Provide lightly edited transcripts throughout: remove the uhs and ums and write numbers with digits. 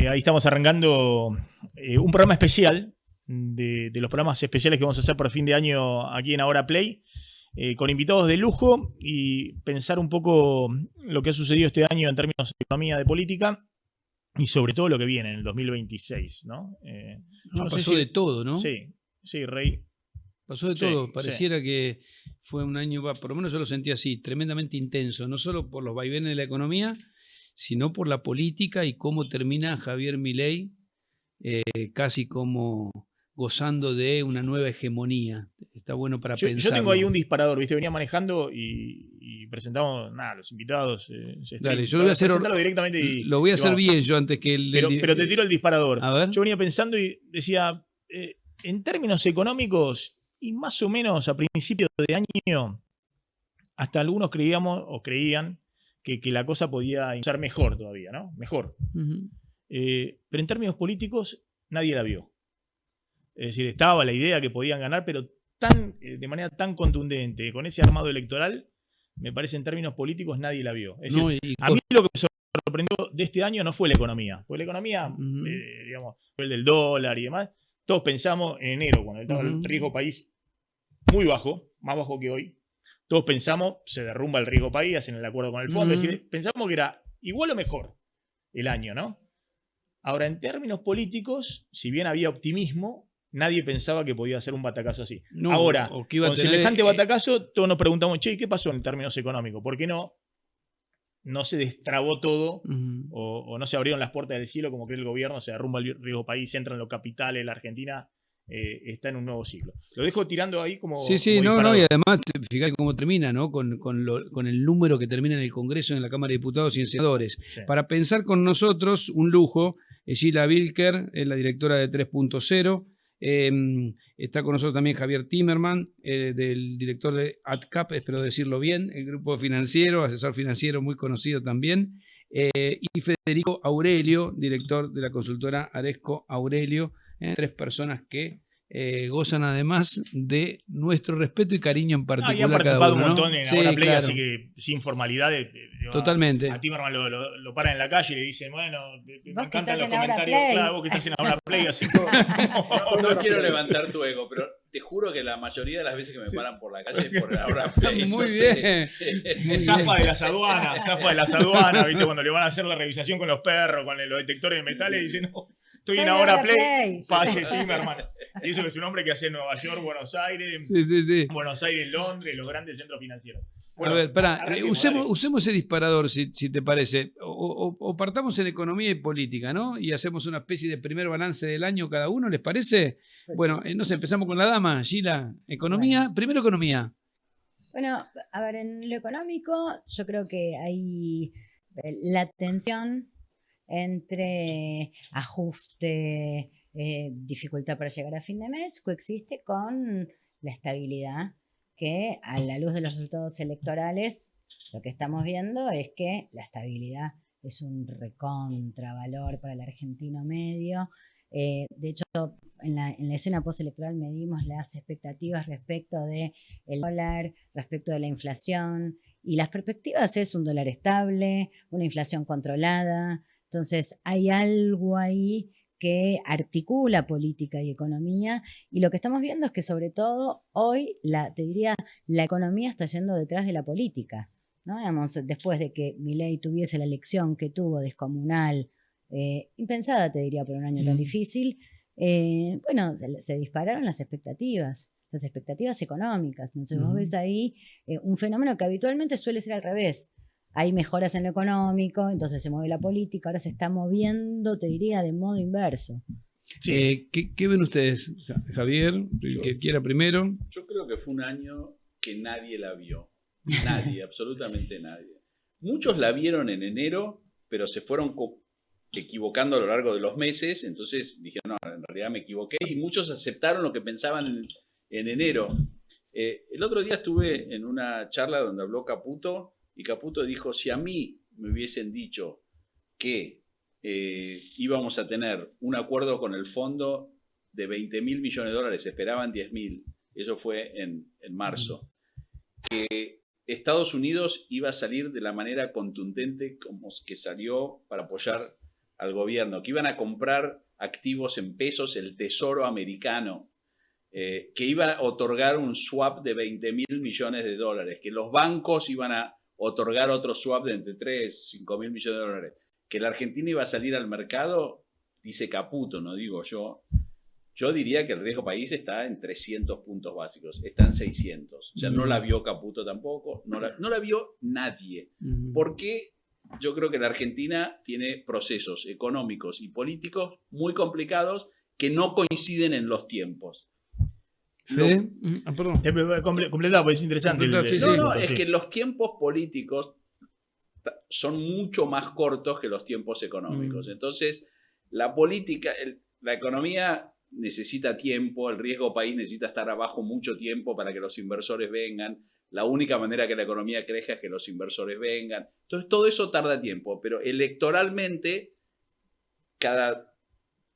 Ahí estamos arrancando un programa especial de los programas especiales que vamos a hacer por fin de año aquí en Ahora Play, con invitados de lujo y pensar un poco lo que ha sucedido este año en términos de economía, de política y sobre todo lo que viene en el 2026, ¿no? No pasó de todo, ¿no? Sí, sí, Rey. Pasó de todo. Pareciera que fue un año, por lo menos yo lo sentí así, tremendamente intenso, no solo por los vaivenes de la economía, sino por la política y cómo termina Javier Milei casi como gozando de una nueva hegemonía. Está bueno para pensar. Yo tengo ahí un disparador, ¿viste? Venía manejando y presentamos, los invitados. Dale, yo lo voy a hacer directamente lo voy a hacer bien yo antes que el... Pero te tiro el disparador. A ver. Yo venía pensando y decía, en términos económicos, y más o menos a principios de año, hasta algunos creíamos o creían que la cosa podía ser mejor todavía, ¿no? Mejor. Uh-huh. Pero en términos políticos, nadie la vio. Es decir, estaba la idea que podían ganar, pero de manera tan contundente, con ese armado electoral, me parece en términos políticos nadie la vio. Es decir, a mí lo que me sorprendió de este año no fue la economía. Porque la economía, digamos, el del dólar y demás, todos pensamos en enero, cuando estaba el riesgo país muy bajo, más bajo que hoy, todos pensamos, se derrumba el riesgo país, hacen el acuerdo con el fondo, es decir, pensamos que era igual o mejor el año, ¿no? Ahora, en términos políticos, si bien había optimismo, nadie pensaba que podía ser un batacazo así. No, ahora, con semejante batacazo, todos nos preguntamos, che, ¿qué pasó en términos económicos? ¿Por qué no se destrabó todo o no se abrieron las puertas del cielo como cree el gobierno, se derrumba el riesgo país, entran los capitales, la Argentina está en un nuevo ciclo? Lo dejo tirando ahí como... Sí, como y además, fíjate cómo termina, ¿no? Con el número que termina en el Congreso, en la Cámara de Diputados y en senadores. Sí. Para pensar con nosotros, un lujo, Sheila Wilker, es la directora de 3.0. Está con nosotros también Javier Timerman, del director de AdCap, espero decirlo bien, el grupo financiero, asesor financiero muy conocido también, y Federico Aurelio, director de la consultora Aresco Aurelio, tres personas que gozan además de nuestro respeto y cariño en particular. Y han participado un montón, ¿no? En Ahora Play, claro. Así que sin formalidad. Totalmente. A Timerman lo paran en la calle y le dicen, bueno, me encantan los comentarios. Claro, vos que estás en Ahora Play. Así no quiero levantar tu ego, pero te juro que la mayoría de las veces que me paran por la calle es por Ahora Play. Muy bien. Zafa de las aduanas, ¿viste? Cuando le van a hacer la revisación con los perros, con los detectores de metales, dicen, no. Estoy en Ahora Play, pase Timerman. Y eso que es un hombre que hace Nueva York, Buenos Aires, Buenos Aires, Londres, los grandes centros financieros. Bueno, a ver, usemos ese disparador, si te parece. O partamos en economía y política, ¿no? Y hacemos una especie de primer balance del año cada uno, ¿les parece? Bueno, no sé, empezamos con la dama, Sheila. Economía, bueno. Primero economía. Bueno, a ver, en lo económico, yo creo que hay la tensión entre ajuste, dificultad para llegar a fin de mes, coexiste con la estabilidad, que a la luz de los resultados electorales lo que estamos viendo es que la estabilidad es un recontravalor para el argentino medio. De hecho, en la escena postelectoral medimos las expectativas respecto del dólar, respecto de la inflación, y las perspectivas es un dólar estable, una inflación controlada. Entonces hay algo ahí que articula política y economía, y lo que estamos viendo es que sobre todo hoy, te diría, la economía está yendo detrás de la política, ¿no? Digamos, después de que Milei tuviese la elección que tuvo descomunal, impensada te diría por un año tan difícil, bueno, se dispararon las expectativas económicas. Entonces vos ves ahí un fenómeno que habitualmente suele ser al revés. Hay mejoras en lo económico, entonces se mueve la política, ahora se está moviendo, te diría, de modo inverso. Sí. ¿Qué ven ustedes, Javier? El que quiera primero. Yo creo que fue un año que nadie la vio. Nadie, absolutamente nadie. Muchos la vieron en enero, pero se fueron equivocando a lo largo de los meses, entonces dijeron, no, en realidad me equivoqué, y muchos aceptaron lo que pensaban en enero. El otro día estuve en una charla donde habló Caputo, y Caputo dijo, si a mí me hubiesen dicho que íbamos a tener un acuerdo con el fondo de 20.000 millones de dólares, esperaban 10.000, eso fue en marzo, que Estados Unidos iba a salir de la manera contundente como que salió para apoyar al gobierno que iban a comprar activos en pesos el Tesoro americano, que iba a otorgar un swap de 20.000 millones de dólares, que los bancos iban a otorgar otro swap de entre 3, 5.000 millones de dólares, que la Argentina iba a salir al mercado, dice Caputo, no digo yo. Yo diría que el riesgo país está en 300 puntos básicos, está en 600. O sea, no la vio Caputo tampoco, no la vio nadie. Porque yo creo que la Argentina tiene procesos económicos y políticos muy complicados que no coinciden en los tiempos. ¿Fede? Perdón. Completado, porque es interesante. Es que los tiempos políticos son mucho más cortos que los tiempos económicos. Entonces, la política, la economía necesita tiempo, el riesgo país necesita estar abajo mucho tiempo para que los inversores vengan. La única manera que la economía crezca es que los inversores vengan. Entonces, todo eso tarda tiempo, pero electoralmente, cada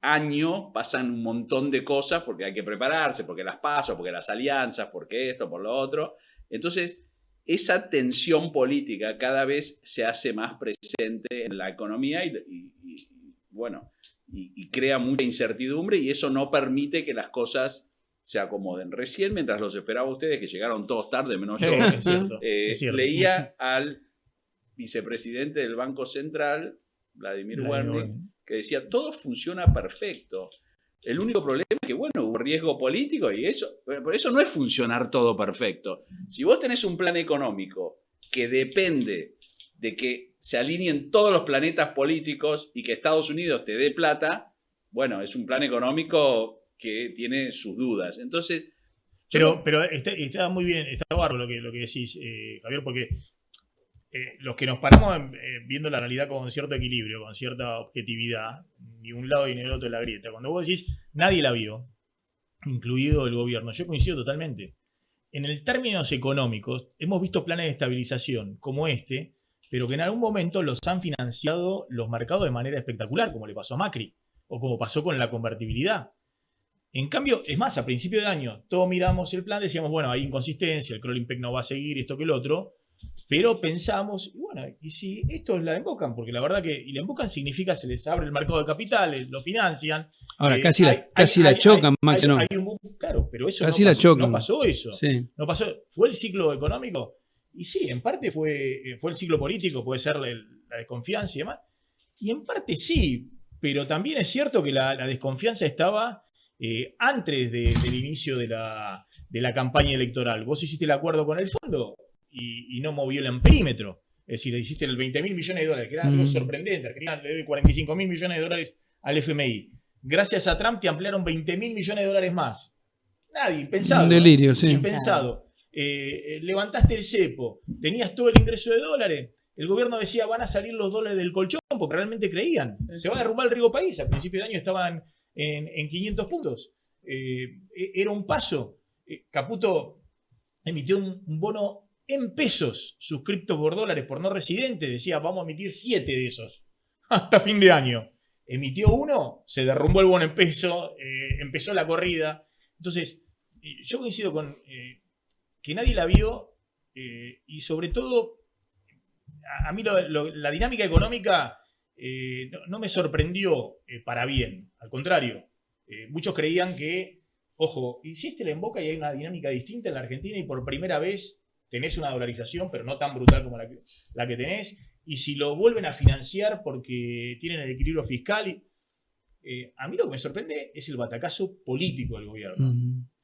año pasan un montón de cosas porque hay que prepararse, porque las PASO, porque las alianzas, porque esto, por lo otro. Entonces, esa tensión política cada vez se hace más presente en la economía y crea mucha incertidumbre, y eso no permite que las cosas se acomoden. Recién, mientras los esperaba a ustedes, que llegaron todos tarde, menos yo, es cierto. leía al vicepresidente del Banco Central, Vladimir Wernick, que decía, todo funciona perfecto. El único problema es que, bueno, hubo riesgo político y por eso no es funcionar todo perfecto. Si vos tenés un plan económico que depende de que se alineen todos los planetas políticos y que Estados Unidos te dé plata, bueno, es un plan económico que tiene sus dudas. Entonces... Pero está muy bien, está bárbaro lo que decís, Javier, porque los que nos paramos viendo la realidad con cierto equilibrio, con cierta objetividad, ni un lado ni el otro de la grieta. Cuando vos decís, nadie la vio, incluido el gobierno, yo coincido totalmente. En el términos económicos, hemos visto planes de estabilización como este, pero que en algún momento los han financiado los mercados de manera espectacular, como le pasó a Macri, o como pasó con la convertibilidad. En cambio, es más, a principio de año, todos miramos el plan, decíamos, bueno, hay inconsistencia, el Crowley no va a seguir, esto que el otro, pero pensamos, bueno, y si estos la embocan, porque la verdad que y la embocan significa se les abre el mercado de capitales, lo financian. Ahora, casi la chocan, Max, ¿no? Claro, pero eso casi no pasó eso. Sí. No pasó. ¿Fue el ciclo económico? Y sí, en parte fue el ciclo político, puede ser la desconfianza y demás. Y en parte sí, pero también es cierto que la desconfianza estaba antes del inicio de la campaña electoral. Vos hiciste el acuerdo con el fondo y no movió el amperímetro. Es decir, hiciste el 20.000 millones de dólares, que era algo sorprendente. Argentina le debe 45.000 millones de dólares al FMI. Gracias a Trump te ampliaron 20.000 millones de dólares más. Nadie, impensado. Un delirio, sí. Impensado. Levantaste el cepo, tenías todo el ingreso de dólares. El gobierno decía, van a salir los dólares del colchón, porque realmente creían. Se va a derrumbar el riesgo país. A principio de año estaban en 500 puntos. Era un paso. Caputo emitió un bono en pesos suscripto por dólares por no residentes. Decía, vamos a emitir 7 de esos hasta fin de año. Emitió uno, se derrumbó el bono en peso, empezó la corrida. Entonces, yo coincido con que nadie la vio y sobre todo, a mí la dinámica económica no me sorprendió para bien. Al contrario, muchos creían que, ojo, y si la emboca y hay una dinámica distinta en la Argentina y por primera vez tenés una dolarización, pero no tan brutal como la que tenés, y si lo vuelven a financiar porque tienen el equilibrio fiscal, a mí lo que me sorprende es el batacazo político del gobierno.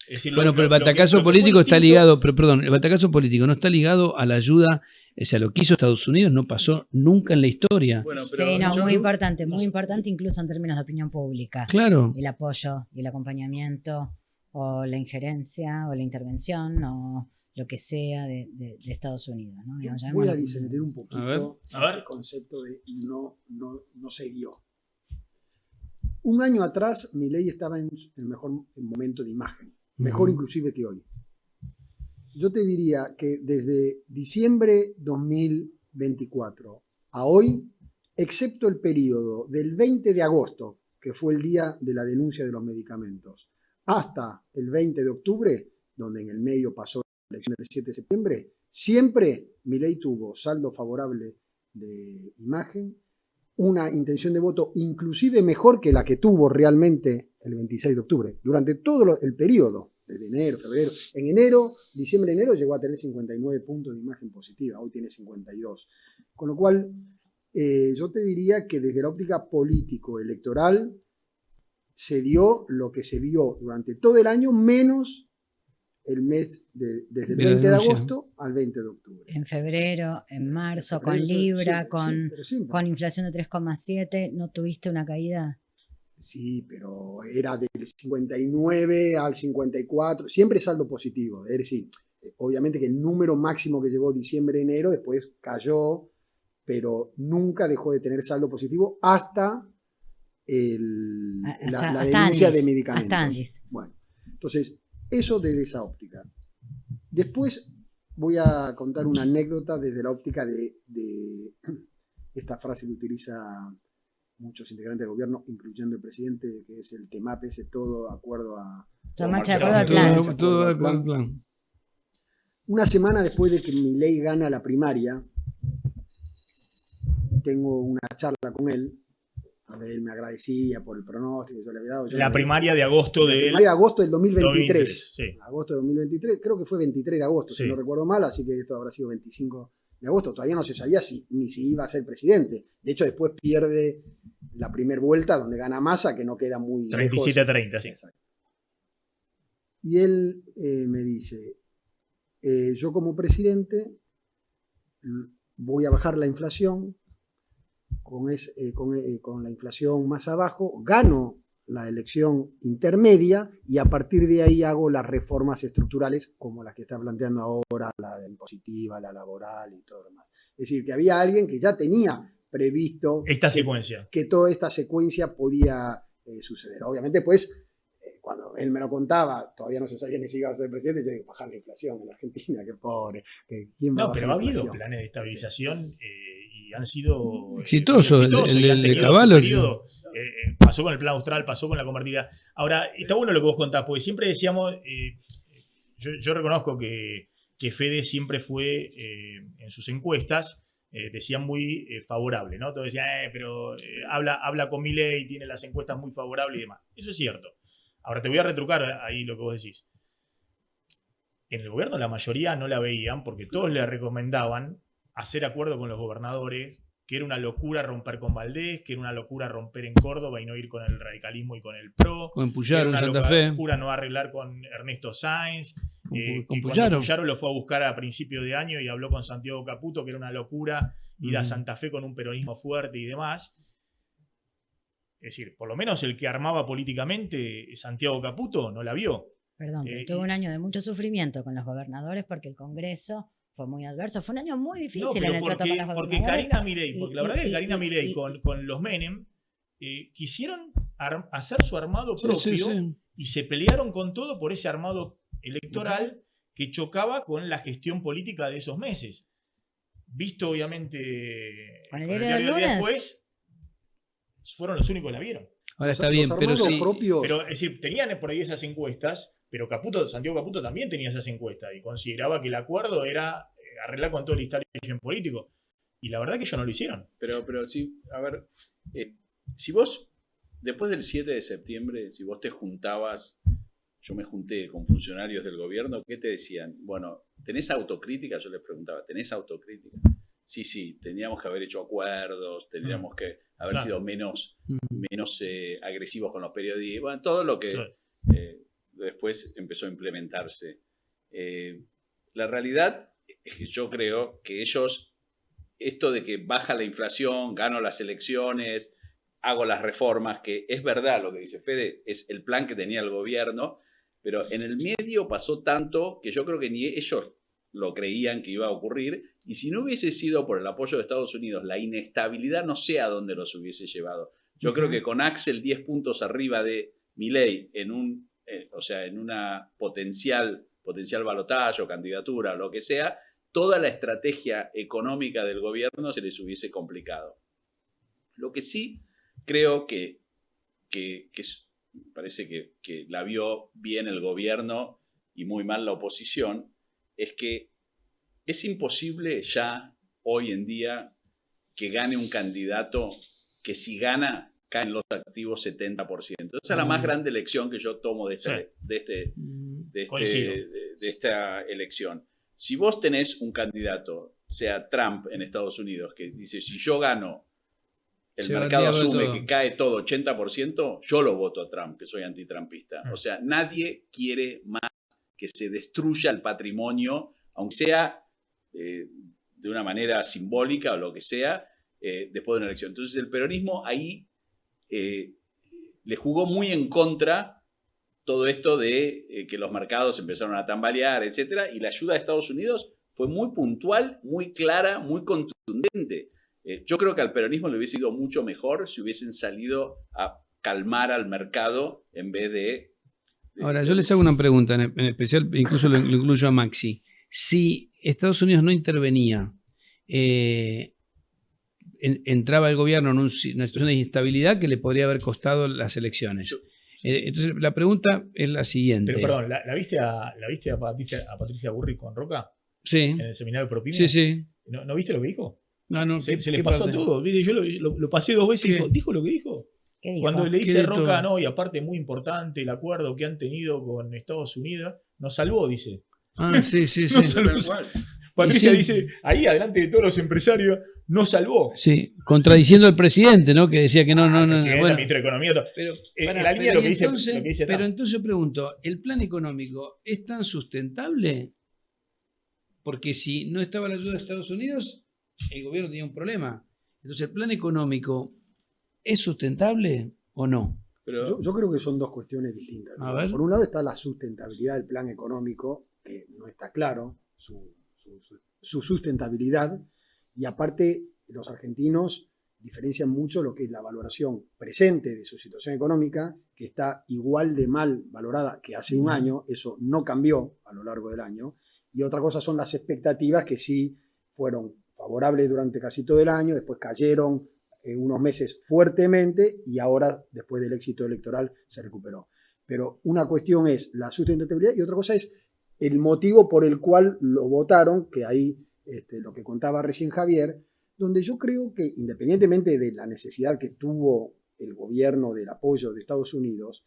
Es decir, bueno, pero el batacazo político está ligado, pero perdón, el batacazo político no está ligado a la ayuda, o sea, lo que hizo Estados Unidos no pasó nunca en la historia. Bueno, sí, no, muy importante incluso en términos de opinión pública. Claro. El apoyo y el acompañamiento, o la injerencia, o la intervención, o lo que sea de Estados Unidos, ¿no? Digamos, voy a discernir un poquito el concepto de no se dio. Un año atrás, Milei estaba en el mejor momento de imagen, mejor inclusive que hoy. Yo te diría que desde diciembre 2024 a hoy, excepto el periodo del 20 de agosto, que fue el día de la denuncia de los medicamentos, hasta el 20 de octubre, donde en el medio pasó la elección del 7 de septiembre, siempre Milei tuvo saldo favorable de imagen, una intención de voto inclusive mejor que la que tuvo realmente el 26 de octubre, durante todo el periodo, desde enero, febrero. En enero, diciembre, enero llegó a tener 59 puntos de imagen positiva, hoy tiene 52. Con lo cual, yo te diría que desde la óptica político-electoral se dio lo que se vio durante todo el año, menos el mes desde el 20 de agosto al 20 de octubre. En febrero, en marzo, con Libra, sí, con inflación de 3,7, ¿no tuviste una caída? Sí, pero era del 59 al 54, siempre saldo positivo. Es decir, obviamente que el número máximo que llegó diciembre-enero después cayó, pero nunca dejó de tener saldo positivo hasta la denuncia de medicamentos. Hasta Andes. Bueno, entonces, eso desde esa óptica. Después voy a contar una anécdota desde la óptica de esta frase que utiliza muchos integrantes del gobierno, incluyendo el presidente, que es el TEMAP, ese todo acuerdo a... Todo marcha de acuerdo al plan. Todo de acuerdo al plan. Una semana después de que Milei gana la primaria, tengo una charla con él, donde él me agradecía por el pronóstico que yo le había dado. La primaria de agosto del... primaria de agosto del 2023. Sí. Agosto de 2023, creo que fue 23 de agosto, Sí. si no recuerdo mal, así que esto habrá sido 25 de agosto. Todavía no se sabía ni si iba a ser presidente. De hecho, después pierde la primera vuelta, donde gana Massa, que no queda muy 37-30, sí. Exacto. Y él me dice, yo como presidente voy a bajar la inflación, con la inflación más abajo, gano la elección intermedia y a partir de ahí hago las reformas estructurales como las que está planteando ahora, la impositiva, la laboral y todo lo demás. Es decir, que había alguien que ya tenía previsto Esta secuencia. que toda esta secuencia podía suceder. Obviamente, pues, cuando él me lo contaba, todavía no se sabía ni si iba a ser presidente, yo digo, bajar la inflación en la Argentina, qué pobre. ¿Quién va a No, bajar pero la ha habido inflación? planes de estabilización y han sido exitosos. y han El de tenido Caballo. su periodo. Pasó con el plan austral, pasó con la convertibilidad. Ahora, está bueno lo que vos contás, porque siempre decíamos, yo reconozco que Fede siempre fue, en sus encuestas, decía muy favorable, ¿no? Todos decían, pero habla con Milei, tiene las encuestas muy favorables y demás. Eso es cierto. Ahora te voy a retrucar ahí lo que vos decís. En el gobierno la mayoría no la veían porque todos le recomendaban hacer acuerdo con los gobernadores, que era una locura romper con Valdés, que era una locura romper en Córdoba y no ir con el radicalismo y con el PRO. Con Puyaro en Santa Fe. Era una locura no arreglar con Ernesto Sáenz. Con Puyaro. Puyaro lo fue a buscar a principio de año y habló con Santiago Caputo, que era una locura ir a Santa Fe con un peronismo fuerte y demás. Es decir, por lo menos el que armaba políticamente Santiago Caputo no la vio. Perdón, pero tuvo un año de mucho sufrimiento con los gobernadores porque el Congreso fue muy adverso. Fue un año muy difícil en el trato con los gobernadores. Porque Karina Milei, porque la verdad es que Karina Milei con los Menem quisieron hacer su armado propio y se pelearon con todo por ese armado electoral que chocaba con la gestión política de esos meses. Visto obviamente con el diario del lunes después, fueron los únicos que la vieron. Ahora está bien, pero sí. Pero es decir, tenían por ahí esas encuestas, pero Santiago Caputo también tenía esas encuestas y consideraba que el acuerdo era arreglar con todo el establishment político. Y la verdad que ellos no lo hicieron. Pero sí, a ver, si vos, después del 7 de septiembre, si vos te juntabas, yo me junté con funcionarios del gobierno, ¿qué te decían? Bueno, ¿tenés autocrítica? Yo les preguntaba, ¿tenés autocrítica? Sí, teníamos que haber hecho acuerdos, teníamos que haber sido menos agresivos con los periodistas, bueno, todo lo que después empezó a implementarse. La realidad es que yo creo que ellos, esto de que baja la inflación, gano las elecciones, hago las reformas, que es verdad lo que dice Fede, es el plan que tenía el gobierno, pero en el medio pasó tanto que yo creo que ni ellos lo creían que iba a ocurrir, y si no hubiese sido por el apoyo de Estados Unidos, la inestabilidad no sé a dónde los hubiese llevado. Yo creo que con Axel 10 puntos arriba de Milei en una potencial balotaje o candidatura o lo que sea, toda la estrategia económica del gobierno se les hubiese complicado. Lo que sí creo que parece que la vio bien el gobierno y muy mal la oposición, es que es imposible ya hoy en día que gane un candidato que si gana, caen los activos 70%. Esa es la más grande lección que yo tomo de esta elección. Si vos tenés un candidato, sea Trump en Estados Unidos, que dice, si yo gano, el mercado asume que cae todo 80%, yo lo voto a Trump, que soy antitrumpista. O sea, nadie quiere más que se destruya el patrimonio, aunque sea de una manera simbólica o lo que sea, después de una elección. Entonces el peronismo ahí le jugó muy en contra todo esto de que los mercados empezaron a tambalear, etcétera, y la ayuda de Estados Unidos fue muy puntual, muy clara, muy contundente. Yo creo que al peronismo le hubiese ido mucho mejor si hubiesen salido a calmar al mercado en vez de... Ahora, yo les hago una pregunta, en especial, incluso lo incluyo a Maxi. Si Estados Unidos no intervenía, entraba el gobierno en una situación de instabilidad que le podría haber costado las elecciones. Entonces, la pregunta es la siguiente. Pero perdón, ¿la viste a Patricia Burri con Roca? Sí. En el seminario de Propina. Sí, sí. ¿No viste lo que dijo? No, se les pasó parte? todo. ¿Viste? Yo lo pasé 2 veces y dijo lo que dijo. ¿Qué dijo? Cuando le dice Roca, no, y aparte muy importante el acuerdo que han tenido con Estados Unidos, nos salvó, dice. Ah, sí. Nos salvó. Patricia dice, ahí adelante de todos los empresarios, nos salvó. Sí, contradiciendo al presidente, ¿no? Que decía que no. Bueno, ministro de Economía. Pero, la línea lo que dice pero entonces yo pregunto, ¿el plan económico es tan sustentable? Porque si no estaba la ayuda de Estados Unidos, el gobierno tenía un problema. Entonces, ¿el plan económico es sustentable o no? Pero yo creo que son dos cuestiones distintas. A ver. Por un lado está la sustentabilidad del plan económico, que no está claro su sustentabilidad, y aparte los argentinos diferencian mucho lo que es la valoración presente de su situación económica, que está igual de mal valorada que hace un año, eso no cambió a lo largo del año, y otra cosa son las expectativas que sí fueron favorables durante casi todo el año, después cayeron unos meses fuertemente y ahora, después del éxito electoral, se recuperó. Pero una cuestión es la sustentabilidad y otra cosa es el motivo por el cual lo votaron, que ahí lo que contaba recién Javier, donde yo creo que independientemente de la necesidad que tuvo el gobierno del apoyo de Estados Unidos,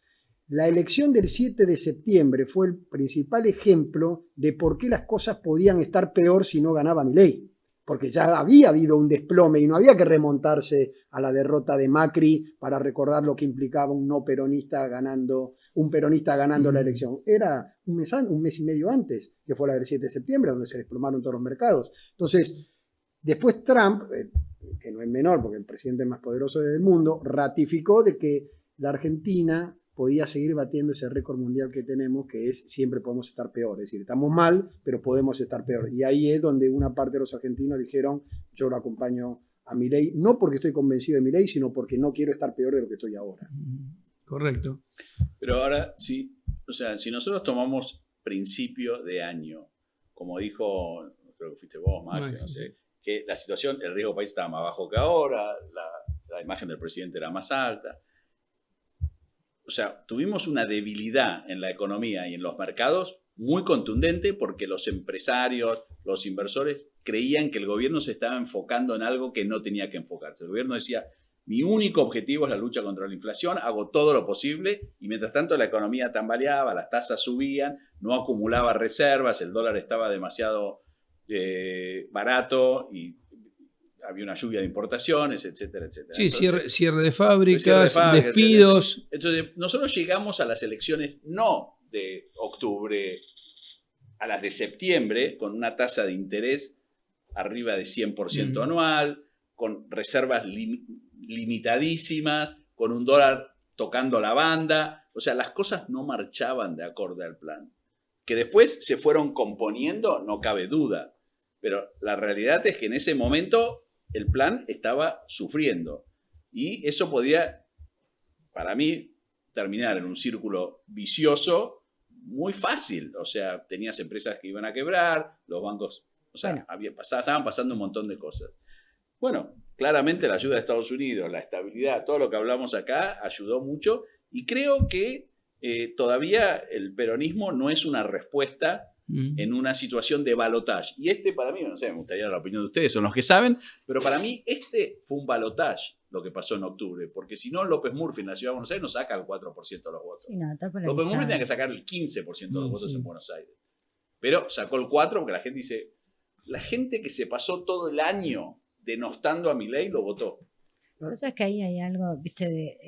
la elección del 7 de septiembre fue el principal ejemplo de por qué las cosas podían estar peor si no ganaba Milei. Porque ya había habido un desplome y no había que remontarse a la derrota de Macri para recordar lo que implicaba un peronista ganando la elección. Era un mes y medio antes, que fue la del 7 de septiembre, donde se desplomaron todos los mercados. Entonces, después Trump, que no es menor porque el presidente más poderoso del mundo, ratificó de que la Argentina podía seguir batiendo ese récord mundial que tenemos, que es siempre podemos estar peor. Es decir, estamos mal, pero podemos estar peor. Y ahí es donde una parte de los argentinos dijeron, yo lo acompaño a Milei, no porque estoy convencido de Milei, sino porque no quiero estar peor de lo que estoy ahora. Correcto. Pero ahora, sí, o sea, si nosotros tomamos principio de año, como dijo, creo que fuiste vos, Maxi, no sé, que la situación, el riesgo país estaba más bajo que ahora, la imagen del presidente era más alta. O sea, tuvimos una debilidad en la economía y en los mercados muy contundente porque los empresarios, los inversores creían que el gobierno se estaba enfocando en algo que no tenía que enfocarse. El gobierno decía, mi único objetivo es la lucha contra la inflación, hago todo lo posible y mientras tanto la economía tambaleaba, las tasas subían, no acumulaba reservas, el dólar estaba demasiado barato y había una lluvia de importaciones, etcétera, etcétera. Sí, Entonces, cierre de fábricas, despidos. etcétera. Entonces, nosotros llegamos a las elecciones no de octubre, a las de septiembre, con una tasa de interés arriba de 100% anual, con reservas limitadísimas, con un dólar tocando la banda. O sea, las cosas no marchaban de acorde al plan. Que después se fueron componiendo, no cabe duda. Pero la realidad es que en ese momento el plan estaba sufriendo. Y eso podía, para mí, terminar en un círculo vicioso muy fácil. O sea, tenías empresas que iban a quebrar, los bancos, o sea, estaban pasando un montón de cosas. Bueno, claramente la ayuda de Estados Unidos, la estabilidad, todo lo que hablamos acá ayudó mucho. Y creo que todavía el peronismo no es una respuesta en una situación de balotaje. Y para mí, no sé, me gustaría la opinión de ustedes, son los que saben, pero para mí fue un balotaje. lo que pasó en octubre, porque si no, López Murphy en la Ciudad de Buenos Aires no saca el 4% de los votos. Sí, no, está López polarizado. Murphy tenía que sacar el 15% de los votos en Buenos Aires. Pero sacó el 4% porque la gente dice, la gente que se pasó todo el año denostando a Milei lo votó. Lo que pasa es que ahí hay algo, viste,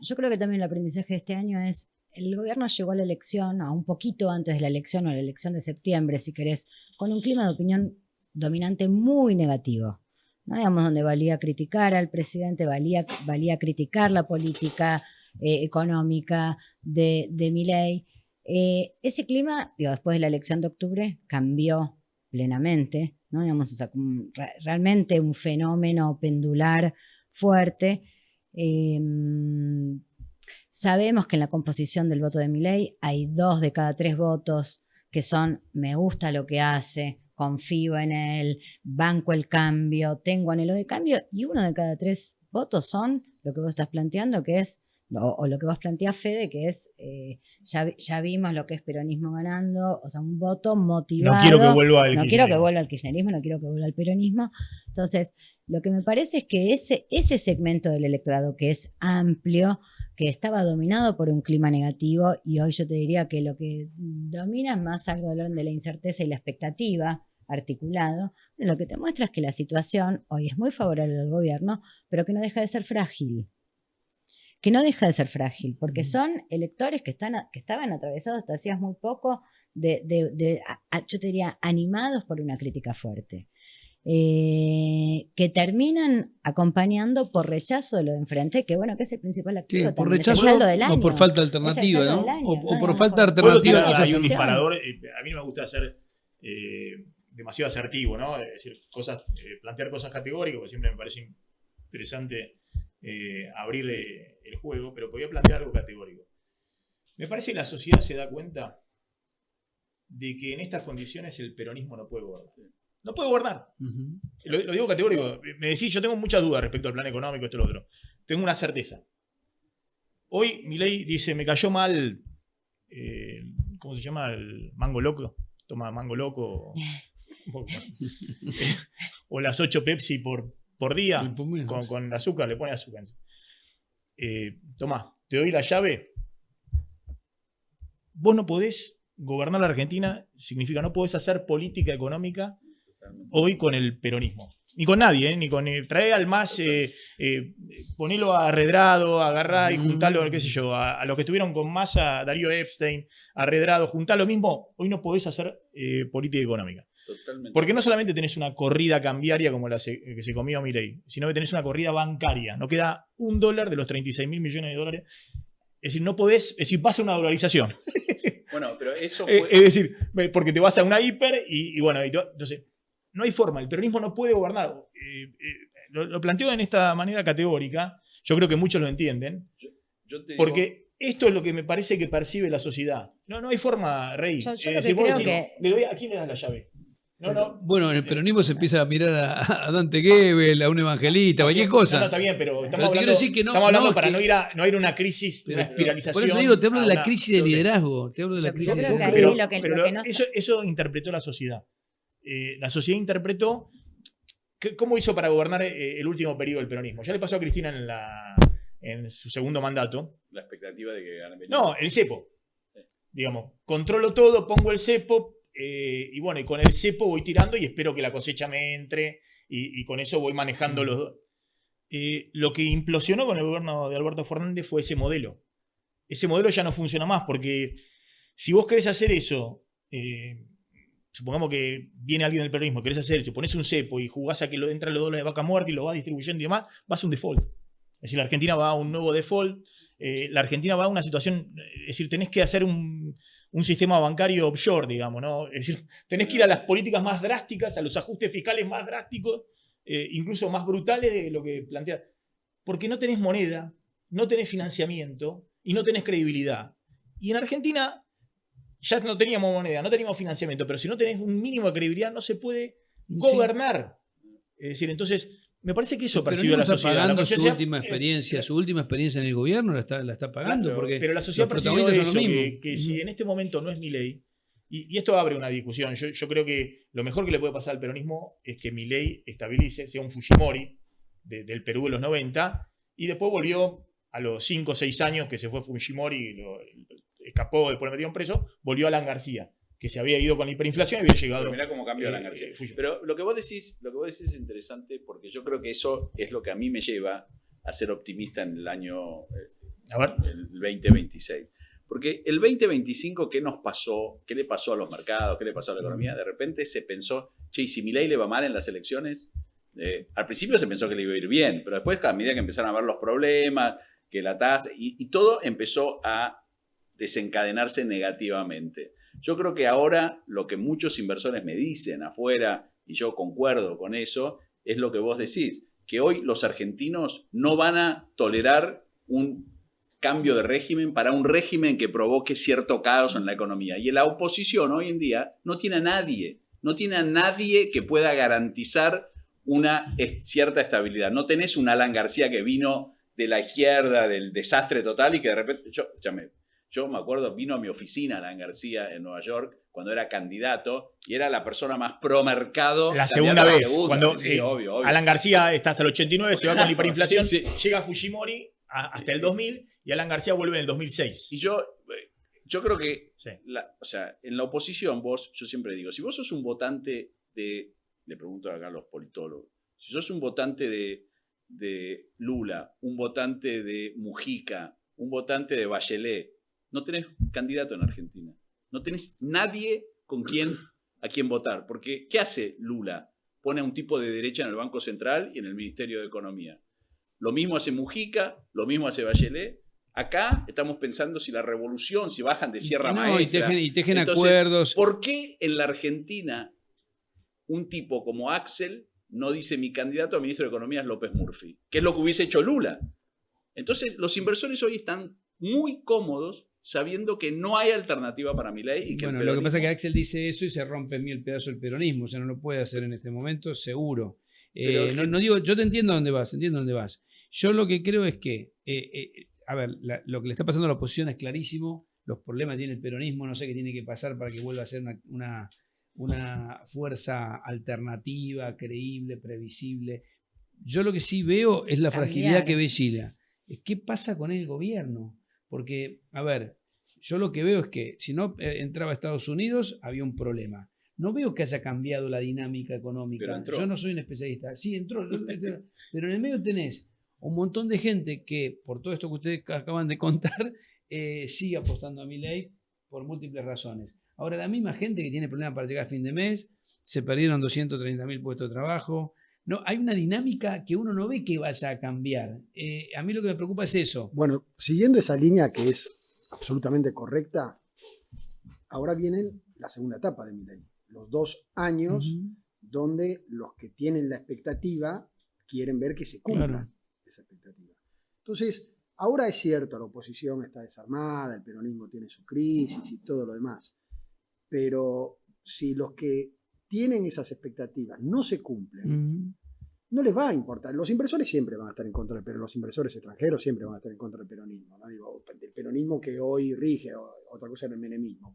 yo creo que también el aprendizaje de este año es, el gobierno llegó a la elección, a un poquito antes de la elección, o a la elección de septiembre, si querés, con un clima de opinión dominante muy negativo, ¿no? Digamos, donde valía criticar al presidente, valía criticar la política económica de Milei. Ese clima, digo, después de la elección de octubre, cambió plenamente, ¿no? Digamos, o sea, realmente un fenómeno pendular fuerte. Sabemos que en la composición del voto de Milei hay 2 de cada 3 votos que son me gusta lo que hace, confío en él, banco el cambio, tengo anhelo de cambio, y 1 de cada 3 votos son lo que vos estás planteando, que es, o lo que vos planteás, Fede, que es, ya vimos lo que es peronismo ganando, o sea, un voto motivado. No quiero que vuelva No quiero que vuelva al kirchnerismo, no quiero que vuelva al peronismo. Entonces, lo que me parece es que ese segmento del electorado que es amplio, que estaba dominado por un clima negativo, y hoy yo te diría que lo que domina es más algo del orden de la incerteza y la expectativa articulado, lo que te muestra es que la situación hoy es muy favorable al gobierno, pero que no deja de ser frágil. Que no deja de ser frágil, porque son electores que estaban atravesados hasta hacía muy poco, yo te diría, animados por una crítica fuerte. Que terminan acompañando por rechazo de lo de enfrente, que bueno, que es el principal activo. Sí, por también, rechazo es el saldo del año. o por falta de alternativa, Es el saldo ¿no? del año, O ¿no? por falta de Puedo alternativa. tirar ahí un asociación. disparador. A mí no me gusta ser demasiado asertivo, ¿no? Es decir, plantear cosas categóricas, porque siempre me parece interesante abrir el juego, pero podría plantear algo categórico. Me parece que la sociedad se da cuenta de que en estas condiciones el peronismo no puede gobernar. No puede gobernar. Lo digo categórico. Me decís, yo tengo muchas dudas respecto al plan económico, esto y lo otro. Tengo una certeza. Hoy Milei dice, me cayó mal, ¿cómo se llama? El mango loco. Toma mango loco. O las 8 Pepsi por día con azúcar, le pone azúcar. Tomá, te doy la llave. Vos no podés gobernar la Argentina, significa no podés hacer política económica hoy con el peronismo. Ni con nadie, ni con... trae al más, ponelo a Redrado, agarrá y juntalo, qué sé yo, a los que estuvieron con Massa, Darío Epstein, a Redrado, juntá lo mismo. Hoy no podés hacer política económica. Totalmente. Porque no solamente tenés una corrida cambiaria como la que se comió Milei, sino que tenés una corrida bancaria. No queda $1 de los 36.000 millones de dólares. Es decir, no podés, es decir, pasa una dolarización. Bueno, pero eso fue... Es decir, porque te vas a una hiper y bueno, entonces no hay forma, el peronismo no puede gobernar. Lo planteo en esta manera categórica, yo creo que muchos lo entienden, porque esto es lo que me parece que percibe la sociedad. No hay forma, Rey. Yo lo que creo que... ¿A quién le das la llave? Bueno, en el peronismo se empieza a mirar a Dante Gebel, a un evangelista, cualquier cosa. No, está bien, pero estamos te quiero decir que no, estamos hablando no, para que, no ir a una crisis, una espiralización. Por eso te digo, te hablo de la crisis de liderazgo. Te hablo de la crisis de liderazgo. Eso interpretó la sociedad. La sociedad interpretó cómo hizo para gobernar el último periodo del peronismo. Ya le pasó a Cristina en su segundo mandato. La expectativa de que gane. No, el cepo. Digamos, controlo todo, pongo el cepo. Y bueno, y con el cepo voy tirando y espero que la cosecha me entre y con eso voy manejando los dos. Lo que implosionó con el gobierno de Alberto Fernández fue ese modelo. Ese modelo ya no funciona más porque si vos querés hacer eso, supongamos que viene alguien del peronismo, querés hacer eso, ponés un cepo y jugás a que entran los dólares de vaca muerta y lo vas distribuyendo y demás, vas a un default. Es decir, la Argentina va a un nuevo default, la Argentina va a una situación, es decir, tenés que hacer un sistema bancario offshore, digamos, ¿no? Es decir, tenés que ir a las políticas más drásticas, a los ajustes fiscales más drásticos, incluso más brutales de lo que plantea. Porque no tenés moneda, no tenés financiamiento y no tenés credibilidad. Y en Argentina ya no teníamos moneda, no teníamos financiamiento, pero si no tenés un mínimo de credibilidad no se puede gobernar. Es decir, entonces... Me parece que eso percibe la sociedad. Pagando su última experiencia en el gobierno la está pagando. Claro, porque pero la sociedad percibió eso, que si en este momento no es Milei, y esto abre una discusión, yo creo que lo mejor que le puede pasar al peronismo es que Milei estabilice, sea un Fujimori, del Perú de los 90, y después volvió a los 5 o 6 años que se fue Fujimori, escapó, después lo metieron preso, volvió Alan García, que se había ido con la hiperinflación y había llegado... Pero mirá cómo cambió Alan García. Pero lo que vos decís es interesante, porque yo creo que eso es lo que a mí me lleva a ser optimista en el año el 2026. Porque el 2025, ¿qué nos pasó? ¿Qué le pasó a los mercados? ¿Qué le pasó a la economía? De repente se pensó, che, ¿y si Milei le va mal en las elecciones? Al principio se pensó que le iba a ir bien, pero después, a medida que empezaron a ver los problemas, que la tasa, y todo empezó a desencadenarse negativamente. Yo creo que ahora lo que muchos inversores me dicen afuera, y yo concuerdo con eso, es lo que vos decís, que hoy los argentinos no van a tolerar un cambio de régimen para un régimen que provoque cierto caos en la economía. Y la oposición hoy en día no tiene a nadie que pueda garantizar una cierta estabilidad. No tenés un Alan García que vino de la izquierda, del desastre total, y que de repente, yo me acuerdo, vino a mi oficina Alan García en Nueva York cuando era candidato y era la persona más pro mercado. La segunda vez, cuando sí, obvio. Alan García está hasta el 89, se va con la hiperinflación, Sí. llega Fujimori hasta el 2000 y Alan García vuelve en el 2006. Y yo creo que, Sí. en la oposición, yo siempre digo, si vos sos un votante le pregunto acá a los politólogos, si sos un votante de Lula, un votante de Mujica, un votante de Bachelet, no tenés candidato en Argentina. No tenés nadie a quien votar. Porque, ¿qué hace Lula? Pone a un tipo de derecha en el Banco Central y en el Ministerio de Economía. Lo mismo hace Mujica, lo mismo hace Bachelet. Acá estamos pensando si la revolución, si bajan de Sierra Maestra. Y tejen Entonces, acuerdos. ¿por qué en la Argentina un tipo como Axel no dice mi candidato a ministro de Economía es López Murphy? Que es lo que hubiese hecho Lula. Entonces, los inversores hoy están muy cómodos sabiendo que no hay alternativa para Milei. Y que Bueno, lo que pasa es que Axel dice eso y se rompe en mí el pedazo del peronismo. O sea, no lo puede hacer en este momento, seguro. No digo, yo te entiendo dónde vas, Yo lo que creo es que, a ver, lo que le está pasando a la oposición es clarísimo. Los problemas que tiene el peronismo, no sé qué tiene que pasar para que vuelva a ser una fuerza alternativa, creíble, previsible. Yo lo que sí veo es la fragilidad que ve Chile. ¿Qué pasa con el gobierno? Porque, a ver, yo lo que veo es que si no entraba a Estados Unidos, había un problema. No veo que haya cambiado la dinámica económica. Yo no soy un especialista. Sí, entró. Pero en el medio tenés un montón de gente que, por todo esto que ustedes acaban de contar, sigue apostando a Milei por múltiples razones. Ahora, la misma gente que tiene problemas para llegar a fin de mes, se perdieron 230.000 puestos de trabajo. No, hay una dinámica que uno no ve que vaya a cambiar. A mí lo que me preocupa es eso. Bueno, siguiendo esa línea que es absolutamente correcta, ahora viene la segunda etapa de Milei. Los 2 años donde los que tienen la expectativa quieren ver que se cumpla esa expectativa. Entonces, ahora es cierto, la oposición está desarmada, el peronismo tiene su crisis y todo lo demás. Pero si los que tienen esas expectativas no se cumplen, no les va a importar. Los inversores siempre van a estar en contra del peronismo, los inversores extranjeros siempre van a estar en contra del peronismo. No digo del peronismo que hoy rige, otra cosa era el menemismo.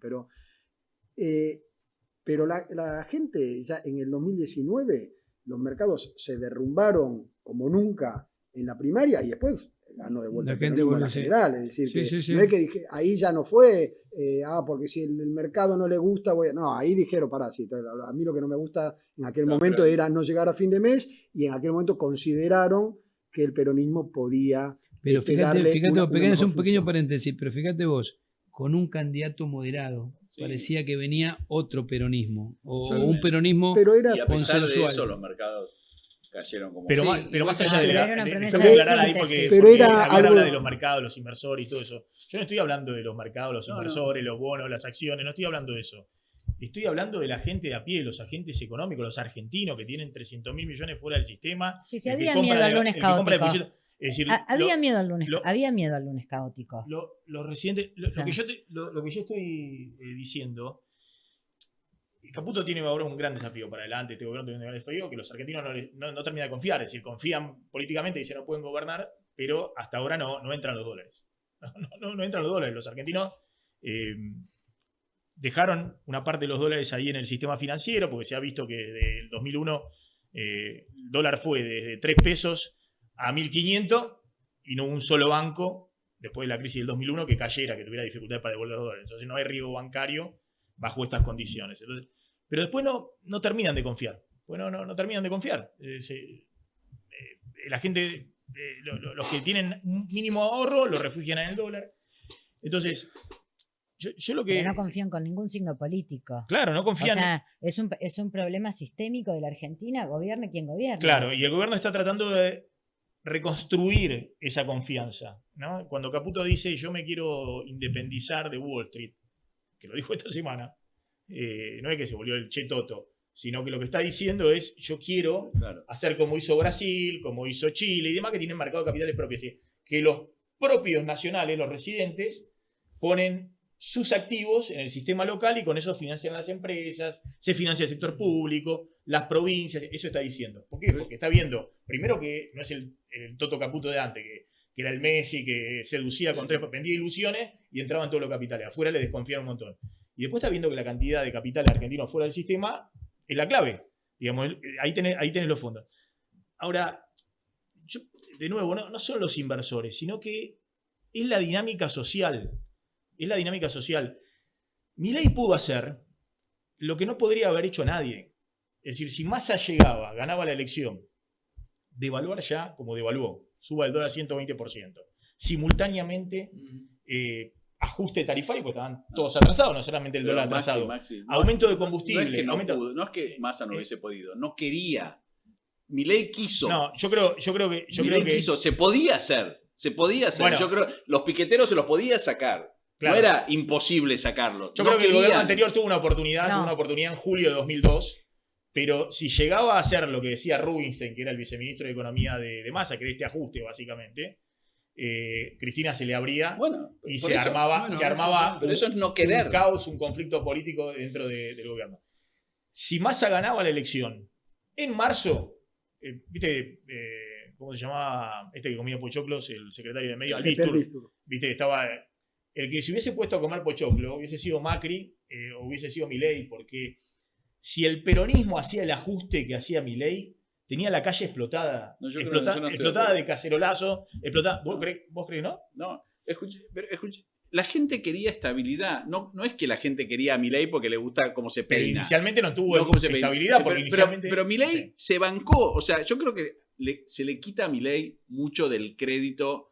Pero la gente, ya en el 2019, los mercados se derrumbaron como nunca en la primaria y después ganó de vuelta el peronismo en la general. Es decir, no es que dije, ahí ya no fue, porque si el mercado no le gusta, no, ahí dijeron, a mí lo que no me gusta en aquel momento era no llegar a fin de mes, y en aquel momento consideraron que el peronismo podía pero fíjate, un pequeño función. paréntesis, pero fíjate vos, con un candidato moderado, parecía que venía otro peronismo, o un peronismo y a pesar de eso, los mercados cayeron como... Pero más allá de habla de los mercados, los inversores y todo eso. Yo no estoy hablando de los mercados, los inversores, los bonos, las acciones, no estoy hablando de eso. Estoy hablando de la gente de a pie, los agentes económicos, los argentinos que tienen 300.000 millones fuera del sistema. Sí, había miedo al lunes caótico. Es decir, había miedo al lunes caótico. Los residentes, lo que yo estoy diciendo, Caputo tiene ahora un gran desafío para adelante, este gobierno tiene un gran desafío que los argentinos no terminan de confiar, es decir, confían políticamente y dicen no pueden gobernar, pero hasta ahora no entran los dólares. No entran los dólares. Los argentinos dejaron una parte de los dólares ahí en el sistema financiero, porque se ha visto que desde el 2001 el dólar fue desde 3 pesos a 1.500 y no hubo un solo banco después de la crisis del 2001 que cayera, que tuviera dificultades para devolver los dólares. Entonces no hay riesgo bancario bajo estas condiciones. Entonces, pero después no terminan de confiar. Pues no terminan de confiar. La gente, los que tienen un mínimo ahorro, lo refugian en el dólar. Entonces, yo lo que... Pero no confían con ningún signo político. Claro, no confían... O sea, es un problema sistémico de la Argentina, gobierne quien gobierne. Claro, y el gobierno está tratando de reconstruir esa confianza, ¿no? Cuando Caputo dice yo me quiero independizar de Wall Street, que lo dijo esta semana, no es que se volvió el Che Toto, sino que lo que está diciendo es yo quiero hacer como hizo Brasil, como hizo Chile y demás, que tienen mercado de capitales propios, que los propios nacionales, los residentes, ponen sus activos en el sistema local y con eso financian las empresas, se financia el sector público, las provincias, eso está diciendo. ¿Por qué? Porque está viendo, primero que no es el Toto Caputo de antes, que era el Messi, que seducía con vendía ilusiones y entraban todos los capitales. Afuera le desconfiaron un montón. Y después está viendo que la cantidad de capitales argentinos fuera del sistema es la clave. Digamos, ahí tenés los fondos. Ahora, de nuevo, no son los inversores, sino que es la dinámica social. Es la dinámica social. Milei pudo hacer lo que no podría haber hecho nadie. Es decir, si Massa llegaba, ganaba la elección, devaluar ya como devaluó, suba el dólar 120%. Simultáneamente, ajuste tarifario, porque estaban todos atrasados, no solamente el dólar atrasado. Maxi, aumento de combustible. No es que Massa no hubiese podido, no quería. Milei quiso. No, yo creo que quiso, se podía hacer. Bueno, yo creo los piqueteros se los podía sacar. Claro. No era imposible sacarlo. Yo creo que el gobierno anterior tuvo una oportunidad en julio de 2002, pero si llegaba a hacer lo que decía Rubinstein, que era el viceministro de Economía de Massa, que era este ajuste básicamente, Cristina se le abría y se armaba pero eso es no querer. Un caos, un conflicto político dentro del gobierno. Si Massa ganaba la elección en marzo, ¿viste? ¿Cómo se llamaba este que comía pochoclos? El secretario de Medio, Alistur. ¿Viste? Que estaba... El que se hubiese puesto a comer pochoclo hubiese sido Macri o hubiese sido Milei, porque si el peronismo hacía el ajuste que hacía Milei, tenía la calle explotada. Explotada de cacerolazo. ¿Vos crees no? No, escuche. La gente quería estabilidad. No es que la gente quería a Milei porque le gusta cómo se peina. Inicialmente no tuvo estabilidad. Pero Milei se bancó. O sea, yo creo que se le quita a Milei mucho del crédito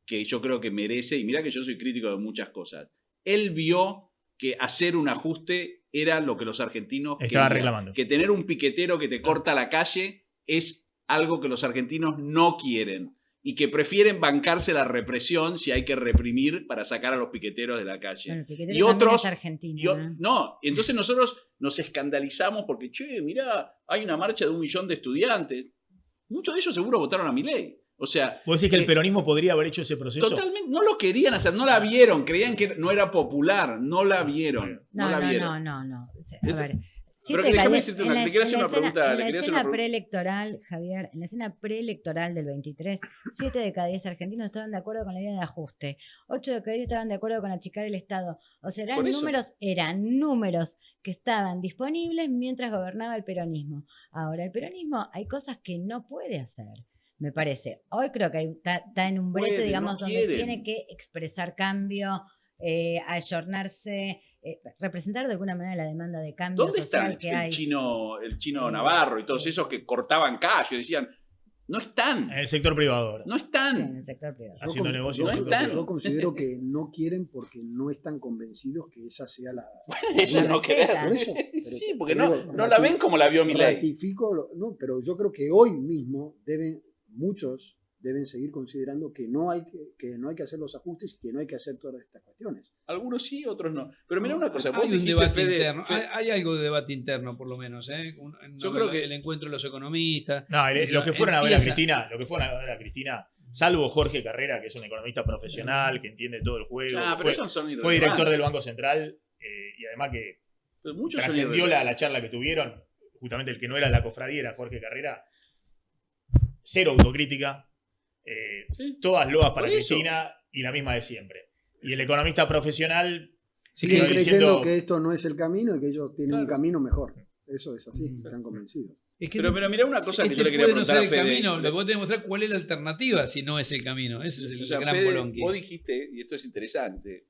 que yo creo que merece, y mirá que yo soy crítico de muchas cosas. Él vio que hacer un ajuste era lo que los argentinos estaban reclamando. Que tener un piquetero que te corta la calle es algo que los argentinos no quieren y que prefieren bancarse la represión si hay que reprimir para sacar a los piqueteros de la calle. Bueno, el piquetero y otros es argentino, ¿no? Entonces nosotros nos escandalizamos porque, mirá, hay una marcha de 1 millón de estudiantes. Muchos de ellos seguro votaron a Milei. O sea, ¿vos decís que el peronismo podría haber hecho ese proceso? Totalmente, no lo querían hacer, no la vieron, creían que no era popular, no la vieron. No. A ver, pero déjame decirte una pregunta. En la escena preelectoral, Javier, en la escena preelectoral del 23, 7 de cada 10 argentinos estaban de acuerdo con la idea de ajuste, 8 de cada 10 estaban de acuerdo con achicar el Estado. O sea, eran números que estaban disponibles mientras gobernaba el peronismo. Ahora, el peronismo hay cosas que no puede hacer. Me parece. Hoy creo que está en un brete, digamos, donde tiene que expresar cambio, ayornarse, representar de alguna manera la demanda de cambio social que hay. El chino Navarro y todos esos que cortaban callo, decían, no están. En el sector privado ahora. No están. Sí, en el sector privado. Haciendo negocios. No están. Yo considero que no quieren porque no están convencidos que esa sea la... Eso no querer. Sí, porque no la ven como la vio Milei. Ratifico, pero yo creo que hoy mismo muchos deben seguir considerando que no hay que hacer los ajustes y que no hay que hacer todas estas cuestiones. Algunos sí, otros no. Pero mira una cosa. Hay un debate interno. Hay algo de debate interno, por lo menos. Yo creo que el encuentro de los economistas. No, los que fueron a ver a Cristina, salvo Jorge Carrera, que es un economista profesional, que entiende todo el juego. Fue director del Banco Central y además que trascendió la charla que tuvieron. Justamente el que no era la cofradía era Jorge Carrera. Cero autocrítica, todas loas para Cristina y la misma de siempre. Y el economista profesional siguen creyendo que esto no es el camino y que ellos tienen un camino mejor. Eso es así, están convencidos. Es que Pero mirá una cosa que yo le quería puede no ser preguntar a el Fede. camino, lo que vos tenés que mostrar cuál es la alternativa si no es el camino. Ese es el O sea, gran Fede, bolonqui. vos dijiste, y esto es interesante,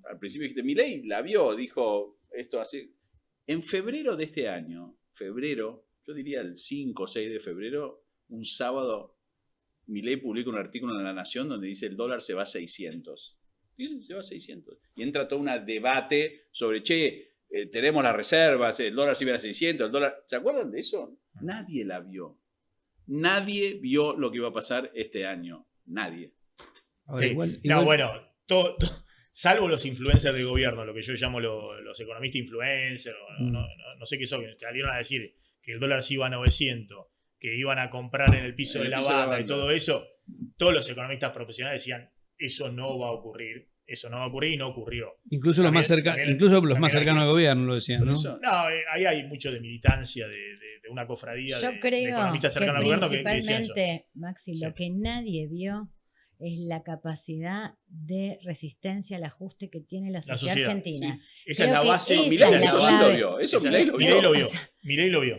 al principio dijiste, Milei la vio, dijo esto así. En febrero de este año, yo diría el 5 o 6 de febrero, un sábado, Milei publica un artículo en La Nación donde dice el dólar se va a 600. Dice, se va a 600. Y entra todo un debate sobre, tenemos las reservas, el dólar se iba a 600, el dólar... ¿Se acuerdan de eso? Nadie la vio. Nadie vio lo que iba a pasar este año. Nadie. Ahora, Sí. igual- No, bueno, salvo los influencers del gobierno, lo que yo llamo los economistas influencers, no sé qué son, que salieron a decir que el dólar se iba a 900, que iban a comprar en el piso de la banda y todo eso, todos los economistas profesionales decían, eso no va a ocurrir y no ocurrió. Incluso los más cercanos al gobierno lo decían, ¿no? No, ahí hay mucho de militancia de una cofradía Yo de creo economistas que cercanos al gobierno que decían eso. principalmente, Maxi, Sí. lo que nadie vio es la capacidad de resistencia al ajuste que tiene la sociedad sociedad, argentina. Esa Creo es la que base. esa Milei es la eso sí clave. lo vio. Eso Esa- Milei lo vio. Milei lo vio. O sea, Milei lo vio.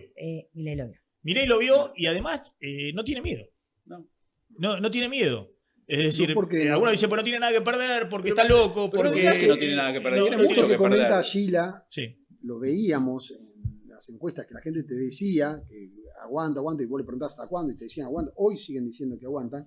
Milei lo vio. Milei lo vio y además no tiene miedo. No. No tiene miedo. Es decir, No, porque no. algunos dicen, pues no tiene nada que perder, porque está loco, pero porque... no es que no tiene nada que perder, tiene no mucho Esto que que comenta perder. Gila, Sí, lo veíamos en las encuestas que la gente te decía que aguanta, y vos le preguntás hasta cuándo y te decían aguanta. Hoy siguen diciendo que aguantan,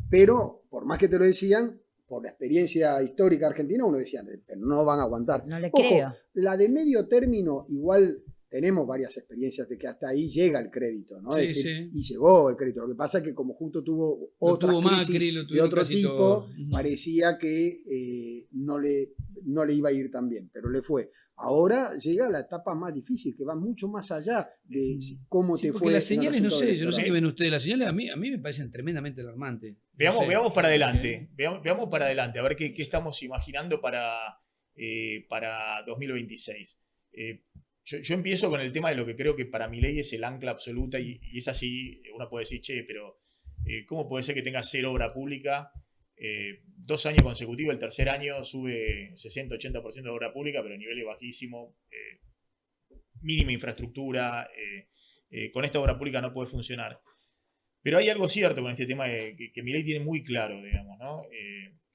pero por más que te lo decían, por la experiencia histórica argentina, uno decía, pero no van a aguantar. No le Ojo, creo. la de medio término, igual tenemos varias experiencias de que hasta ahí llega el crédito, ¿no? Sí, Es decir, sí. y llegó el crédito. Lo que pasa es que como justo tuvo otras tuvo crisis Macri, lo de tuvieron otro casi tipo, todo. Ujú. parecía que no le iba a ir tan bien, pero le fue. Ahora llega la etapa más difícil, que va mucho más allá de cómo Sí, te porque fue. las en el señales, no resultado sé, yo no sé electoral. qué ven ustedes. Las señales a mí me parecen tremendamente alarmantes. veamos, No sé. veamos para adelante. Veamos para adelante, a ver qué estamos imaginando para 2026. Yo empiezo con el tema de lo que creo que para Milei es el ancla absoluta y es así, uno puede decir, pero ¿cómo puede ser que tenga cero obra pública? 2 años consecutivos, el tercer año sube 60-80% de obra pública, pero a niveles bajísimos, mínima infraestructura, con esta obra pública no puede funcionar. Pero hay algo cierto con este tema que Milei tiene muy claro, digamos, ¿no?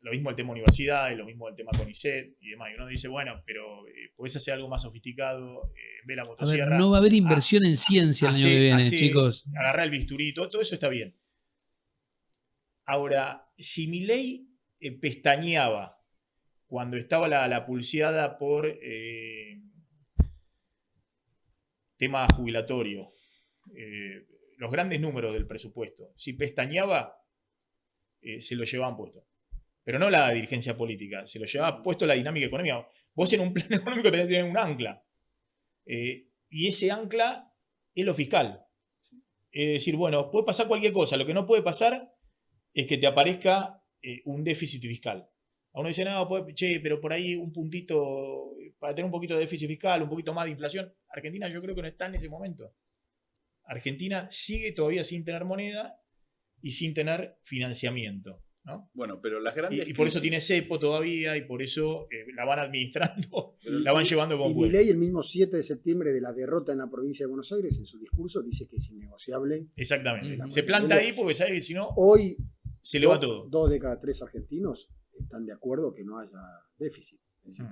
Lo mismo el tema universidades, lo mismo el tema CONICET y demás. Y uno dice, bueno, pero podés hacer algo más sofisticado, ve la A ver, motosierra. no va a haber inversión en ciencia el año que viene, chicos. Agarrar el bisturí, todo eso está bien. Ahora, si Milei pestañeaba cuando estaba la pulseada por tema jubilatorio, los grandes números del presupuesto, si pestañeaba, se lo llevaban puesto. Pero no la dirigencia política, se lo llevaba puesto la dinámica económica. Vos en un plan económico tenés que tener un ancla. Y ese ancla es lo fiscal. Es decir, bueno, puede pasar cualquier cosa. Lo que no puede pasar es que te aparezca un déficit fiscal. A uno dice, no, pero por ahí un puntito, para tener un poquito de déficit fiscal, un poquito más de inflación. Argentina yo creo que no está en ese momento. Argentina sigue todavía sin tener moneda y sin tener financiamiento, ¿no? Bueno, pero las grandes Y por eso crisis- tiene cepo todavía y por eso la van administrando, Pero la van llevando como Y pueden. Milei el mismo 7 de septiembre de la derrota en la provincia de Buenos Aires, en su discurso, dice que es innegociable. Exactamente. Mm. Se planta ahí porque sabe que si no, Hoy, se le va todo. 2 de cada 3 argentinos están de acuerdo que no haya déficit. Es decir,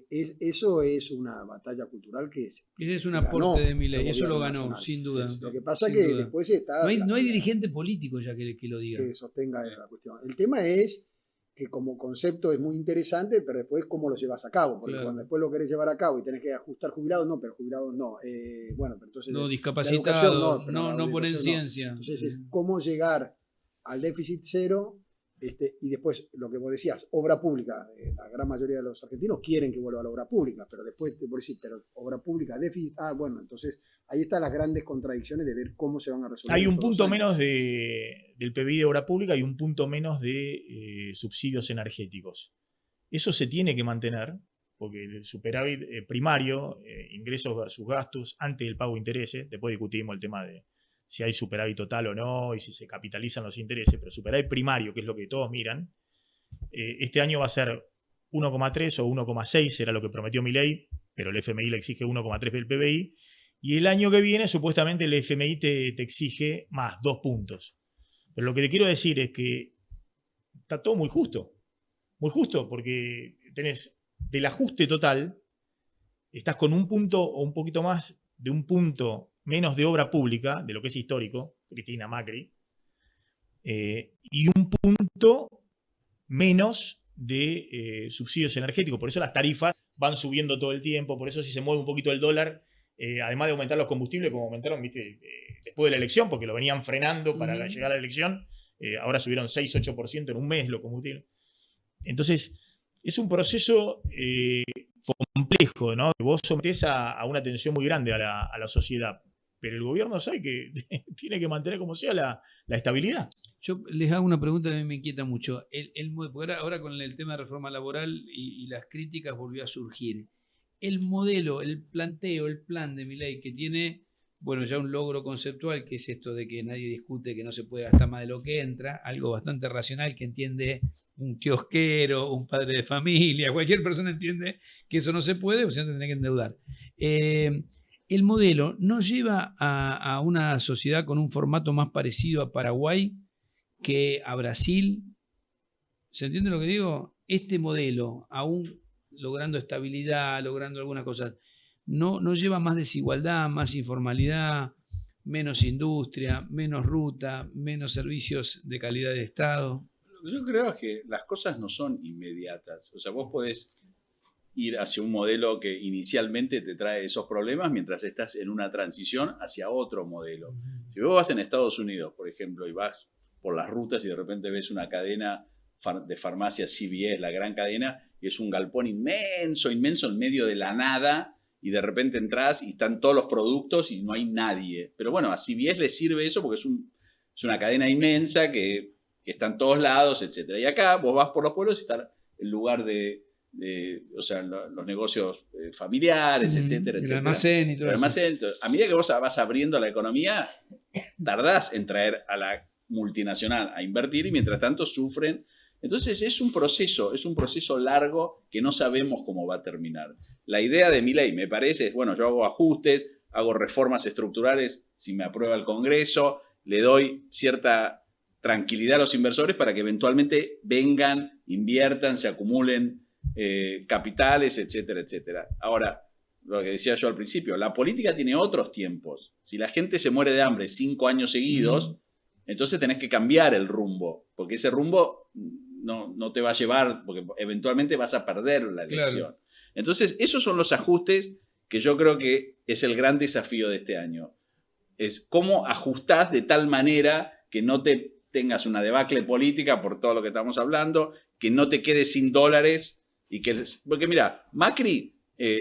que eso es una batalla cultural que es. Ese es un ganó aporte de el Milei, eso lo gobierno ganó, nacional. sin duda. Lo que pasa Sin que duda. después está. No hay dirigente político ya que lo diga. que sostenga la cuestión. El tema es que como concepto es muy interesante, pero después cómo lo llevas a cabo. Porque Claro. cuando después lo querés llevar a cabo y tenés que ajustar jubilados, no, pero jubilados no. Bueno, pero entonces. No, la discapacitado, educación pero la no ponen educación no. ciencia. Entonces es cómo llegar al déficit cero. Y después lo que vos decías, obra pública. La gran mayoría de los argentinos quieren que vuelva a la obra pública, pero después te decir, pero obra pública, déficit. Bueno, entonces ahí están las grandes contradicciones de ver cómo se van a resolver. Hay un estos 2 punto años. menos del PBI de obra pública y un punto menos de subsidios energéticos. Eso se tiene que mantener, porque el superávit primario, ingresos versus gastos, antes del pago de intereses, después discutimos el tema de si hay superávit total o no y si se capitalizan los intereses, pero superávit primario, que es lo que todos miran, este año va a ser 1,3 o 1,6, era lo que prometió Milei, pero el FMI le exige 1,3 del PBI, Y el año que viene, supuestamente, el FMI te exige más, 2 puntos. Pero lo que te quiero decir es que está todo muy justo. Muy justo, porque tenés del ajuste total, estás con un punto o un poquito más de un punto menos de obra pública, de lo que es histórico, Cristina Macri, y un punto menos de subsidios energéticos. Por eso las tarifas van subiendo todo el tiempo, por eso si se mueve un poquito el dólar, además de aumentar los combustibles, como aumentaron después de la elección, porque lo venían frenando para llegar a la elección, ahora subieron 6-8% en un mes los combustibles. Entonces, es un proceso complejo, ¿no? Vos sometés a una tensión muy grande a la sociedad, pero el gobierno sabe que tiene que mantener como sea la estabilidad. Yo les hago una pregunta que a mí me inquieta mucho. Porque ahora con el tema de reforma laboral y las críticas volvió a surgir. El modelo, el planteo, el plan de Milei que tiene, bueno, ya un logro conceptual, que es esto de que nadie discute que no se puede gastar más de lo que entra, algo bastante racional que entiende un kiosquero, un padre de familia, cualquier persona entiende que eso no se puede, o sea, tendría que endeudar. El modelo no lleva a una sociedad con un formato más parecido a Paraguay que a Brasil. ¿Se entiende lo que digo? Este modelo, aún logrando estabilidad, logrando algunas cosas, no lleva más desigualdad, más informalidad, menos industria, menos ruta, menos servicios de calidad de Estado. Lo que yo creo es que las cosas no son inmediatas. O sea, vos podés ir hacia un modelo que inicialmente te trae esos problemas mientras estás en una transición hacia otro modelo. Si vos vas en Estados Unidos, por ejemplo, y vas por las rutas y de repente ves una cadena de farmacias CVS, la gran cadena, y es un galpón inmenso, inmenso en medio de la nada, y de repente entras y están todos los productos y no hay nadie. Pero bueno, a CVS le sirve eso porque es una cadena inmensa que está en todos lados, etc. Y acá vos vas por los pueblos y está el lugar o sea, los negocios familiares, etcétera, el etcétera. almacén y todo eso. Entonces, a medida que vos vas abriendo la economía, tardás en traer a la multinacional a invertir y mientras tanto sufren. Entonces es un proceso largo que no sabemos cómo va a terminar. La idea de Milei, me parece, es, bueno, yo hago ajustes, hago reformas estructurales si me aprueba el Congreso, le doy cierta tranquilidad a los inversores para que eventualmente vengan, inviertan, se acumulen capitales, etcétera, etcétera. Ahora, lo que decía yo al principio, la política tiene otros tiempos. Si la gente se muere de hambre 5 años seguidos, entonces tenés que cambiar el rumbo, porque ese rumbo no te va a llevar, porque eventualmente vas a perder la elección. Claro. Entonces, esos son los ajustes que yo creo que es el gran desafío de este año. Es cómo ajustás de tal manera que no te tengas una debacle política por todo lo que estamos hablando, que no te quedes sin dólares, porque mira, Macri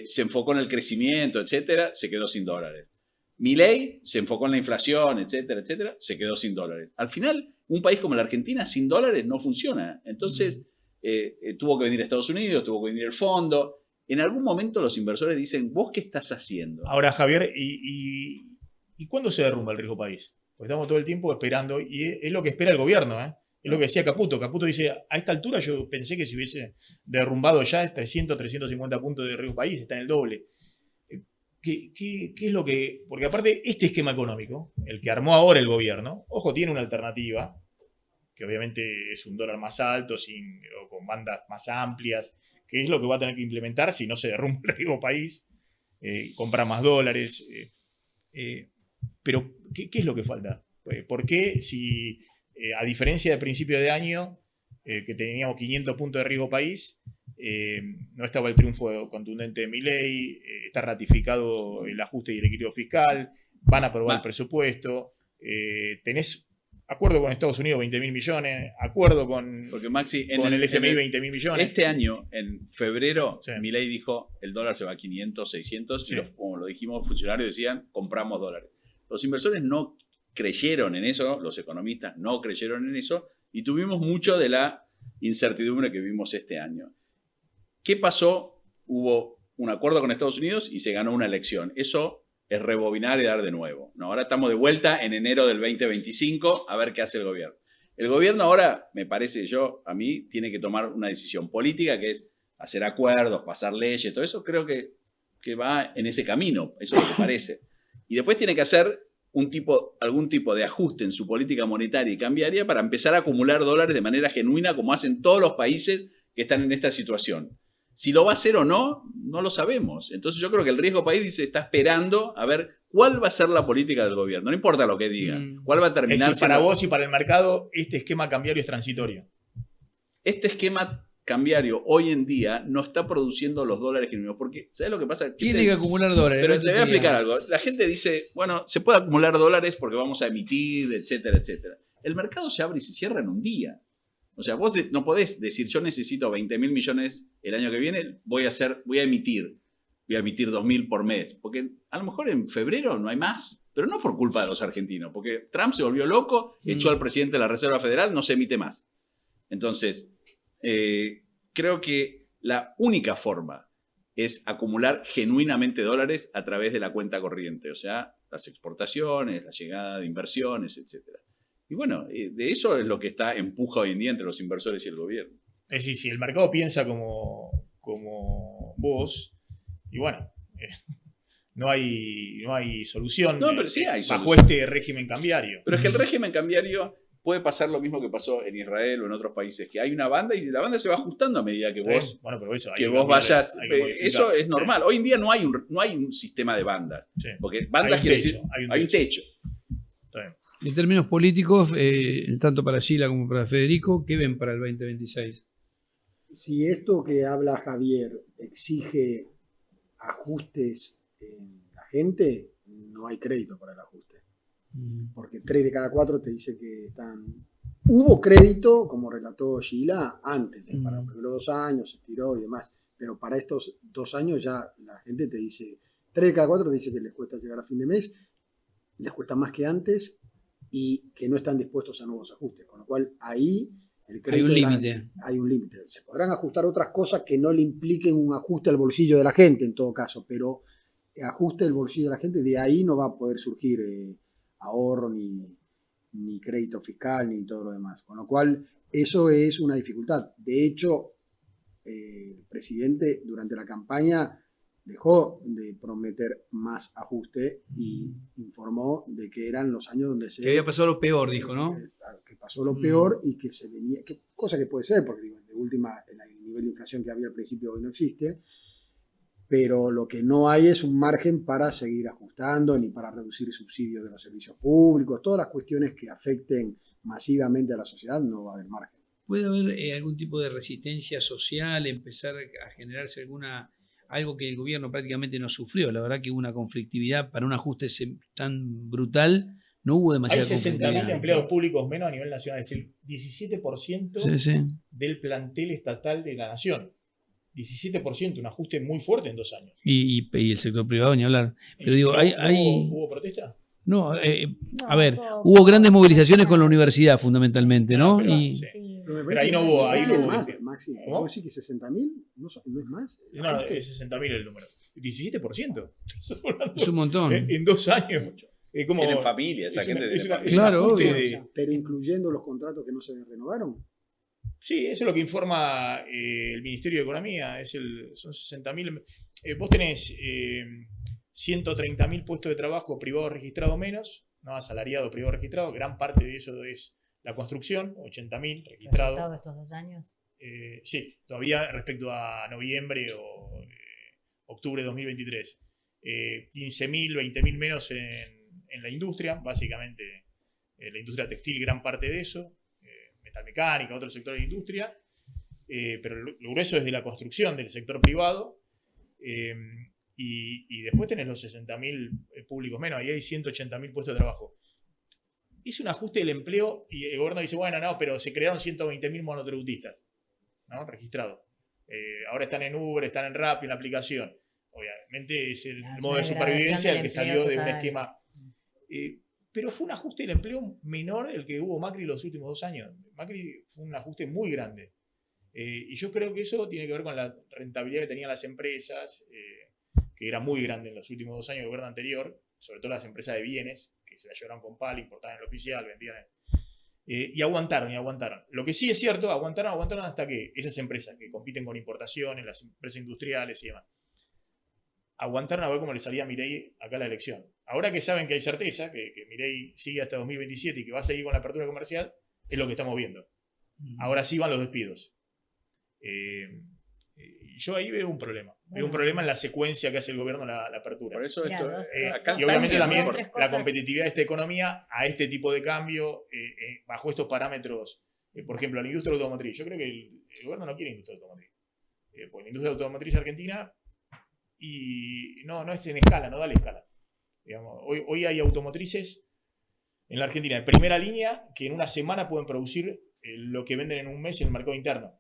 se enfocó en el crecimiento, etcétera, se quedó sin dólares. Milei se enfocó en la inflación, etcétera, etcétera, se quedó sin dólares. Al final, un país como la Argentina sin dólares no funciona. Entonces, tuvo que venir a Estados Unidos, tuvo que venir el fondo. En algún momento los inversores dicen, ¿vos qué estás haciendo? Ahora, Javier, ¿y cuándo se derrumba el riesgo país? Pues estamos todo el tiempo esperando, y es lo que espera el gobierno, ¿eh? Es lo que decía Caputo. Caputo dice, a esta altura yo pensé que si hubiese derrumbado ya 300, 350 puntos de riesgo país, está en el doble. ¿Qué es lo que...? Porque aparte, este esquema económico, el que armó ahora el gobierno, ojo, tiene una alternativa, que obviamente es un dólar más alto, o con bandas más amplias, que es lo que va a tener que implementar si no se derrumba el riesgo país, comprar más dólares. Pero, ¿qué es lo que falta? ¿Por qué si, a diferencia del principio de año, que teníamos 500 puntos de riesgo país, no estaba el triunfo contundente de Milei, está ratificado el ajuste y el equilibrio fiscal, van a aprobar el presupuesto, tenés acuerdo con Estados Unidos 20.000 millones, acuerdo con el FMI 20.000 millones. Este año, en febrero, sí, Milei dijo el dólar se va a 500, 600, sí, y como lo dijimos, funcionarios decían compramos dólares. Los inversores no creyeron en eso, los economistas no creyeron en eso, y tuvimos mucho de la incertidumbre que vimos este año. ¿Qué pasó? Hubo un acuerdo con Estados Unidos y se ganó una elección. Eso es rebobinar y dar de nuevo. ¿No? Ahora estamos de vuelta en enero del 2025 a ver qué hace el gobierno. El gobierno ahora, me parece a mí, tiene que tomar una decisión política que es hacer acuerdos, pasar leyes, todo eso. Creo que va en ese camino, eso es lo que parece. Y después tiene que hacer algún tipo de ajuste en su política monetaria y cambiaria para empezar a acumular dólares de manera genuina, como hacen todos los países que están en esta situación. Si lo va a hacer o no, no lo sabemos. Entonces yo creo que el riesgo país está esperando a ver cuál va a ser la política del gobierno. No importa lo que digan. ¿Cuál va a terminar? Es decir, para vos y para el mercado, este esquema cambiario es transitorio. Este esquema cambiario hoy en día no está produciendo los dólares genuinos. Porque, ¿sabes lo que pasa? Tiene que acumular dólares. Pero te voy a explicar algo. La gente dice, bueno, se puede acumular dólares porque vamos a emitir, etcétera, etcétera. El mercado se abre y se cierra en un día. O sea, vos no podés decir, yo necesito 20.000 millones el año que viene, voy a emitir 2.000 por mes. Porque a lo mejor en febrero no hay más. Pero no por culpa de los argentinos. Porque Trump se volvió loco, echó al presidente de la Reserva Federal, no se emite más. Entonces, creo que la única forma es acumular genuinamente dólares a través de la cuenta corriente. O sea, las exportaciones, la llegada de inversiones, etcétera. Y bueno, de eso es lo que empuja hoy en día entre los inversores y el gobierno. Es decir, si el mercado piensa como vos, y bueno, no hay solución, No, pero sí hay bajo solución. este régimen cambiario. Pero es que el régimen cambiario puede pasar lo mismo que pasó en Israel o en otros países, que hay una banda y la banda se va ajustando a medida que vos, Bueno, pero eso, hay que que vos cambiar, vayas. hay que modificar. Eso es normal. Hoy en día no hay un sistema de bandas. Sí. Porque bandas quiere decir, hay un techo. Está bien. En términos políticos, tanto para Sheila como para Federico, ¿qué ven para el 2026? Si esto que habla Javier exige ajustes en la gente, no hay crédito para el ajuste. Porque 3 de cada 4 te dice que están... Hubo crédito, como relató Sheila, antes, para los primeros 2 años, se tiró y demás, pero para estos 2 años ya la gente te dice, 3 de cada 4 te dice que les cuesta llegar a fin de mes, les cuesta más que antes y que no están dispuestos a nuevos ajustes, con lo cual ahí el crédito Hay un límite. Hay un límite. Se podrán ajustar otras cosas que no le impliquen un ajuste al bolsillo de la gente en todo caso, pero ajuste el bolsillo de la gente, de ahí no va a poder surgir ahorro ni crédito fiscal ni todo lo demás. Con lo cual, eso es una dificultad. De hecho, el presidente durante la campaña dejó de prometer más ajuste y informó de que eran los años donde se... Que había pasado lo peor, dijo, ¿no? Que pasó lo peor y que se venía... cosa que puede ser, porque digo, de última, el nivel de inflación que había al principio hoy no existe, pero lo que no hay es un margen para seguir ajustando ni para reducir subsidios de los servicios públicos. Todas las cuestiones que afecten masivamente a la sociedad no va a haber margen. ¿Puede haber algún tipo de resistencia social, empezar a generarse algo que el gobierno prácticamente no sufrió? La verdad que hubo una conflictividad para un ajuste tan brutal, no hubo Hay demasiada 60.000 conflictividad. empleados públicos menos a nivel nacional, es decir, 17% Sí. del plantel estatal de la nación. 17%, un ajuste muy fuerte en 2 años. Y el sector privado, ni hablar. Pero digo, ¿Hubo protesta? No, a ver, hubo grandes movilizaciones con la universidad fundamentalmente, ¿no? Pero, Y sí. Pero ahí no hubo... Ahí no hubo más, Maxi. ¿Cómo? ¿Vos decís que 60.000? ¿No es más? No, es 60.000 el número. 17%. es un montón. En 2 años. Como, Tienen familia, esa gente tiene familia. Claro, un ajuste obvio. Pero incluyendo los contratos que no se renovaron. Sí, eso es lo que informa el Ministerio de Economía. Son 60.000. Vos tenés 130.000 puestos de trabajo privados registrados menos, no asalariado privado registrado. Gran parte de eso es la construcción, 80.000 registrados. ¿Resultado de estos 2 años? Sí, todavía respecto a noviembre o octubre de 2023. 15.000, 20.000 menos en la industria, básicamente la industria textil, gran parte de eso. Metalmecánica, otros sectores de industria, pero lo grueso es de la construcción del sector privado, y después tenés los 60.000 públicos menos, ahí hay 180.000 puestos de trabajo. Es un ajuste del empleo y el gobierno dice, bueno, no, pero se crearon 120.000 monotributistas, ¿no? Registrados. Ahora están en Uber, están en Rappi, en la aplicación. Obviamente es el modo de supervivencia el que salió de un esquema... pero fue un ajuste del empleo menor el que hubo Macri los últimos 2 años. Macri fue un ajuste muy grande. Y yo creo que eso tiene que ver con la rentabilidad que tenían las empresas, que era muy grande en los últimos 2 años del gobierno anterior, sobre todo las empresas de bienes, que se la llevaron con pala, importaban en el oficial, vendían. Y aguantaron. Lo que sí es cierto, aguantaron hasta que esas empresas que compiten con importaciones, las empresas industriales y demás, aguantaron a ver cómo le salía a Milei acá la elección. Ahora que saben que hay certeza, que Milei sigue hasta 2027 y que va a seguir con la apertura comercial, es lo que estamos viendo. Ahora sí van los despidos. Yo ahí veo un problema. Veo un problema en la secuencia que hace el gobierno la apertura. Por eso Mirá, acá Y obviamente también tres la cosas. competitividad de esta economía a este tipo de cambio, bajo estos parámetros, por ejemplo, la industria automotriz. Yo creo que el gobierno no quiere industria automotriz. Porque la industria automotriz argentina y no es en escala, no da la escala. Digamos, hoy hay automotrices en la Argentina de primera línea que en una semana pueden producir lo que venden en un mes en el mercado interno.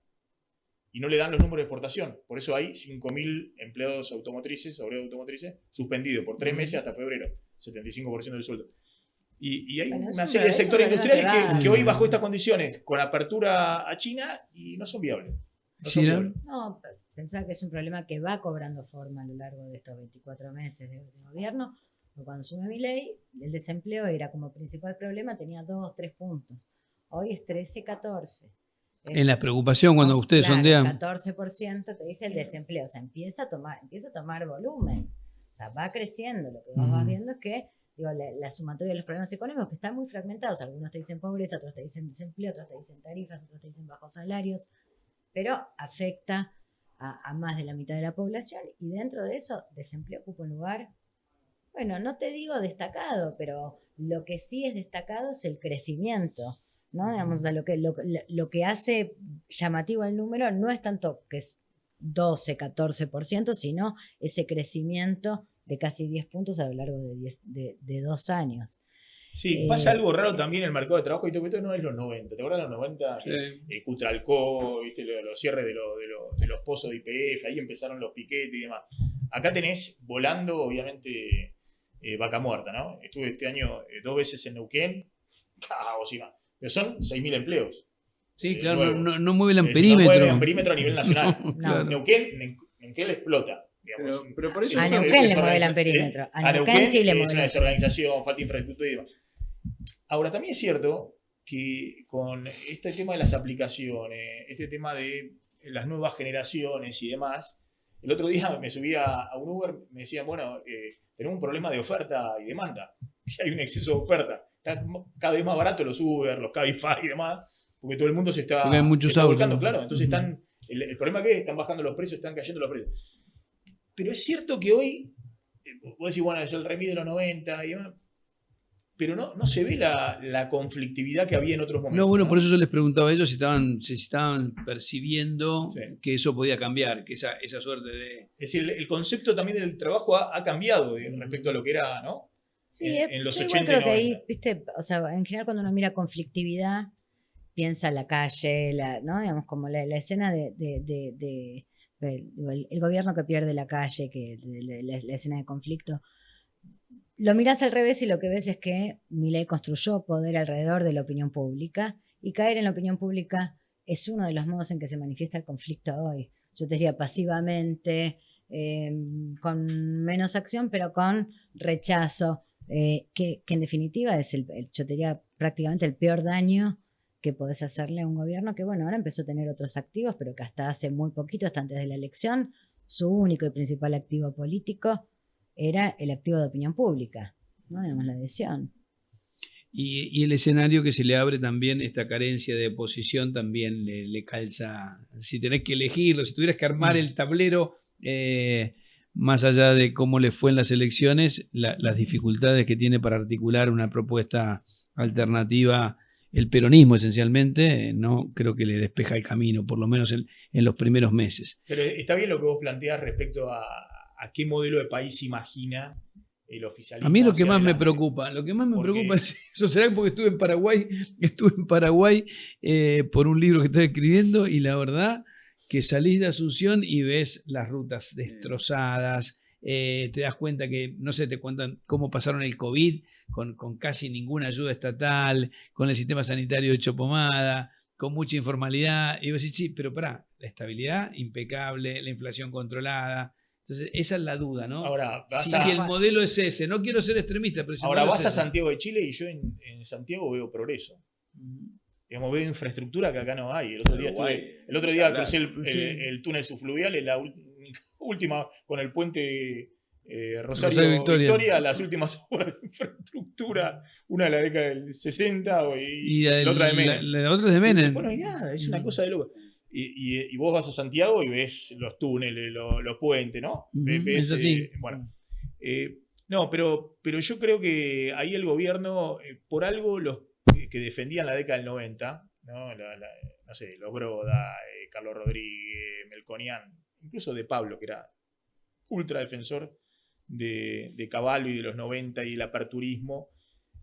Y no le dan los números de exportación. Por eso hay 5.000 empleados automotrices, obreros automotrices, suspendidos por 3 meses hasta febrero. 75% del sueldo. Y hay una serie de sectores industriales que hoy bajo estas condiciones, con apertura a China, y no son viables. No, pensaba que es un problema que va cobrando forma a lo largo de estos 24 meses de gobierno. Cuando asume Milei, el desempleo era como principal problema, tenía 2 o 3 puntos. Hoy es 13, 14. En la preocupación cuando ustedes sondean. 14% te dice el desempleo, o sea, empieza a tomar volumen, o sea, va creciendo. Lo que vos vas viendo es que la sumatoria de los problemas económicos que están muy fragmentados, algunos te dicen pobreza, otros te dicen desempleo, otros te dicen tarifas, otros te dicen bajos salarios, pero afecta a más de la mitad de la población y dentro de eso desempleo ocupa un lugar, bueno, no te digo destacado, pero lo que sí es destacado es el crecimiento. ¿No? Digamos, o sea, lo que hace llamativo el número no es tanto que es 12, 14%, sino ese crecimiento de casi 10 puntos a lo largo de 2 años. Sí, pasa algo raro también en el mercado de trabajo, y esto no es los 90. ¿Te acuerdas de los 90? Sí. Cutralcó, ¿viste? Los cierres de los pozos de YPF, ahí empezaron los piquetes y demás. Acá tenés volando, obviamente, vaca muerta, ¿no? Estuve este año 2 veces en Neuquén, caos y más. Pero son 6.000 empleos. Sí, claro, nuevos. no mueven No perímetro. mueven perímetro a nivel nacional. No, claro. Neuquén le explota. Digamos. Pero por eso A Neuquén le mueven perímetro. A Neuquén sí le es una mueven. desorganización, falta de infraestructura y demás. Ahora, también es cierto que con este tema de las aplicaciones, este tema de las nuevas generaciones y demás, el otro día me subí a un Uber, me decían, bueno, tenemos un problema de oferta y demanda. Que hay un exceso de oferta. Está cada vez más barato los Uber, los Cabify y demás, porque todo el mundo se está, porque hay muchos autos, volcando, claro. Entonces el problema es que están bajando los precios, están cayendo los precios. Pero es cierto que hoy, vos decís, bueno, es el remedio de los 90 y demás, pero no se ve la conflictividad que había en otros momentos. No, bueno, por eso yo les preguntaba a ellos si estaban percibiendo que eso podía cambiar, que esa suerte de... Es decir, el concepto también del trabajo ha cambiado respecto a lo que era, ¿no? Sí, en los yo 80 igual creo y que ahí, 90. viste, o sea, en general cuando uno mira conflictividad, piensa la calle, ¿no? Digamos, como la escena el gobierno que pierde la calle, que la escena de conflicto. Lo mirás al revés y lo que ves es que Milei construyó poder alrededor de la opinión pública y caer en la opinión pública es uno de los modos en que se manifiesta el conflicto hoy. Yo te diría pasivamente, con menos acción, pero con rechazo. Que en definitiva es yo te diría prácticamente el peor daño que podés hacerle a un gobierno que, bueno, ahora empezó a tener otros activos, pero que hasta hace muy poquito, hasta antes de la elección, su único y principal activo político era el activo de opinión pública, ¿no? Digamos, la adhesión. Y el escenario que se le abre también, esta carencia de oposición, también le calza. Si tenés que elegirlo, si tuvieras que armar el tablero, más allá de cómo le fue en las elecciones, las dificultades que tiene para articular una propuesta alternativa, el peronismo esencialmente, no creo que le despeja el camino, por lo menos en los primeros meses. Pero está bien lo que vos planteás respecto a qué modelo de país imagina el oficialismo. A mí lo que más me preocupa, es eso. Será porque estuve en Paraguay por un libro que estoy escribiendo y la verdad que salís de Asunción y ves las rutas destrozadas, te das cuenta que, no sé, te cuentan cómo pasaron el COVID con casi ninguna ayuda estatal, con el sistema sanitario hecho pomada, con mucha informalidad, y vos decís, sí, pero pará, la estabilidad impecable, la inflación controlada. Entonces, esa es la duda, ¿no? Ahora, si el modelo es ese, no quiero ser extremista, pero si ahora vas a ese. Santiago de Chile y yo en Santiago veo progreso. Digamos, veo infraestructura que acá no hay. El otro día crucé el túnel subfluvial, en la última, con el puente Rosario Victoria. Victoria, las últimas obras de infraestructura, una de la década del 60 y la otra de Menem. La otra es de Menem. Bueno, no hay nada, es una cosa de loco. Y vos vas a Santiago y ves los túneles, los puentes, ¿no? Ves, es así. bueno, no, pero yo creo que ahí el gobierno, por algo los que defendían la década del 90, ¿no? No sé, los Broda, Carlos Rodríguez, Melconian, incluso de Pablo, que era ultra defensor de Cavallo y de los 90 y el aperturismo,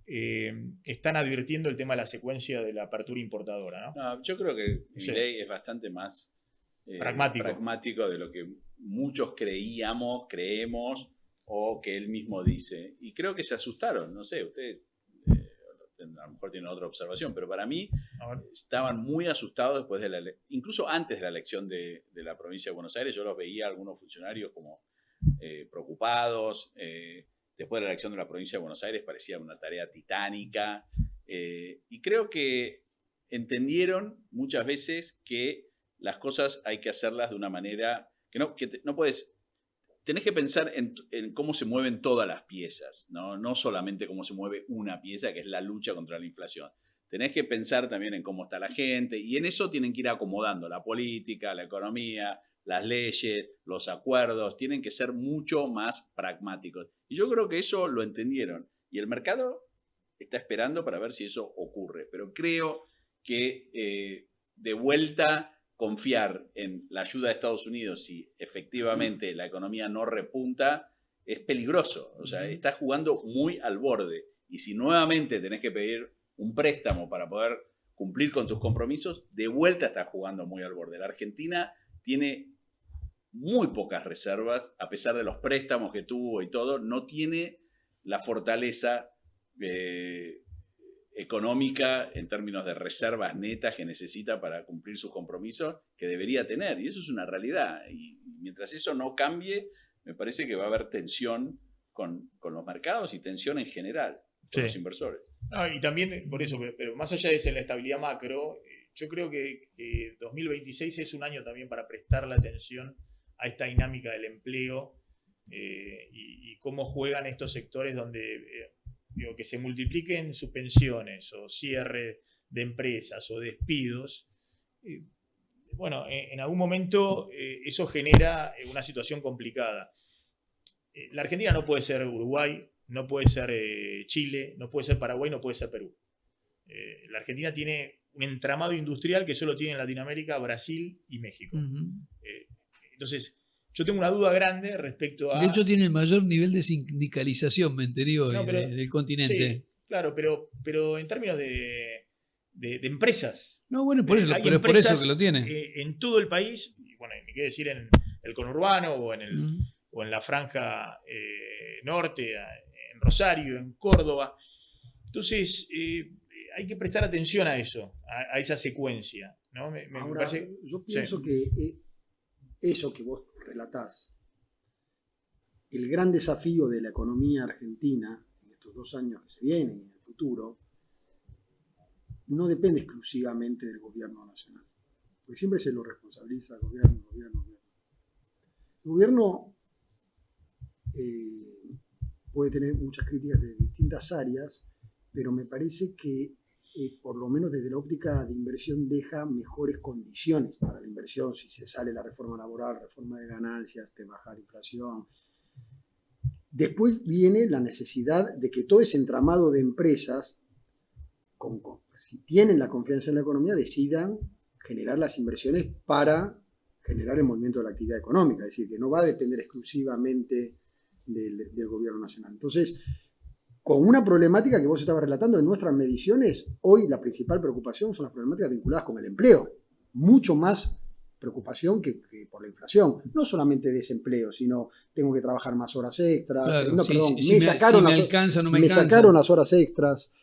están advirtiendo el tema de la secuencia de la apertura importadora, ¿no? No, yo creo que Milei es bastante más pragmático de lo que muchos creemos o que él mismo dice. Y creo que se asustaron, no sé, ustedes a lo mejor tienen otra observación, pero para mí estaban muy asustados después de incluso antes de la elección de la provincia de Buenos Aires. Yo los veía a algunos funcionarios como preocupados. Después de la elección de la provincia de Buenos Aires parecía una tarea titánica. Y creo que entendieron muchas veces que las cosas hay que hacerlas de una manera que no puedes. Tenés que pensar en cómo se mueven todas las piezas, no solamente cómo se mueve una pieza, que es la lucha contra la inflación. Tenés que pensar también en cómo está la gente, y en eso tienen que ir acomodando la política, la economía, las leyes, los acuerdos, tienen que ser mucho más pragmáticos. Y yo creo que eso lo entendieron, y el mercado está esperando para ver si eso ocurre. Pero creo que de vuelta confiar en la ayuda de Estados Unidos si efectivamente la economía no repunta es peligroso. O sea, estás jugando muy al borde. Y si nuevamente tenés que pedir un préstamo para poder cumplir con tus compromisos, de vuelta estás jugando muy al borde. La Argentina tiene muy pocas reservas, a pesar de los préstamos que tuvo y todo, no tiene la fortaleza económica en términos de reservas netas que necesita para cumplir sus compromisos que debería tener, y eso es una realidad. Y mientras eso no cambie, me parece que va a haber tensión con los mercados y tensión en general con los inversores. No, y también por eso, pero más allá de la estabilidad macro, yo creo que 2026 es un año también para prestar la atención a esta dinámica del empleo y cómo juegan estos sectores donde que se multipliquen suspensiones o cierre de empresas o despidos. Bueno, en algún momento eso genera una situación complicada. La Argentina no puede ser Uruguay, no puede ser Chile, no puede ser Paraguay, no puede ser Perú. La Argentina tiene un entramado industrial que solo tiene en Latinoamérica, Brasil y México. Entonces, yo tengo una duda grande respecto a... De hecho, tiene el mayor nivel de sindicalización, me enteró, del continente. Sí, claro, pero en términos de empresas. No, bueno, por eso, pero es por eso que lo tiene. En todo el país, y bueno, ni qué decir en el conurbano o en la franja norte, en Rosario, en Córdoba. Entonces, hay que prestar atención a eso, a esa secuencia, ¿no? Ahora, parece, yo pienso que eso que vos relatás, el gran desafío de la economía argentina en estos 2 años que se vienen y en el futuro, no depende exclusivamente del gobierno nacional, porque siempre se lo responsabiliza al gobierno. El gobierno puede tener muchas críticas de distintas áreas, pero me parece que por lo menos desde la óptica de inversión deja mejores condiciones para la inversión, si se sale la reforma laboral, reforma de ganancias, de bajar inflación. Después viene la necesidad de que todo ese entramado de empresas, si tienen la confianza en la economía, decidan generar las inversiones para generar el movimiento de la actividad económica, es decir, que no va a depender exclusivamente del gobierno nacional. Entonces, con una problemática que vos estabas relatando en nuestras mediciones, hoy la principal preocupación son las problemáticas vinculadas con el empleo. Mucho más preocupación que por la inflación. No solamente desempleo, sino tengo que trabajar más horas extras. Claro, no, perdón, me sacaron las horas extras.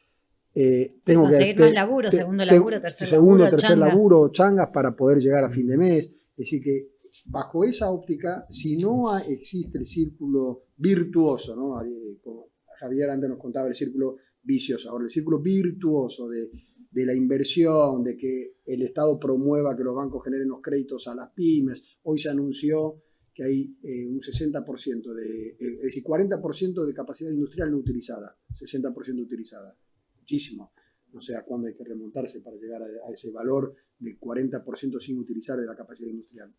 Tengo que conseguir más laburo, segundo laburo, tercer laburo, changas para poder llegar a fin de mes. Es decir que bajo esa óptica, si no existe el círculo virtuoso, ¿no? Como Javier antes nos contaba el círculo vicioso, ahora el círculo virtuoso de la inversión, de que el Estado promueva que los bancos generen los créditos a las pymes. Hoy se anunció que hay un 60% es decir, 40% de capacidad industrial no utilizada, 60% utilizada. Muchísimo. No sé a cuándo hay que remontarse para llegar a ese valor del 40% sin utilizar de la capacidad industrial.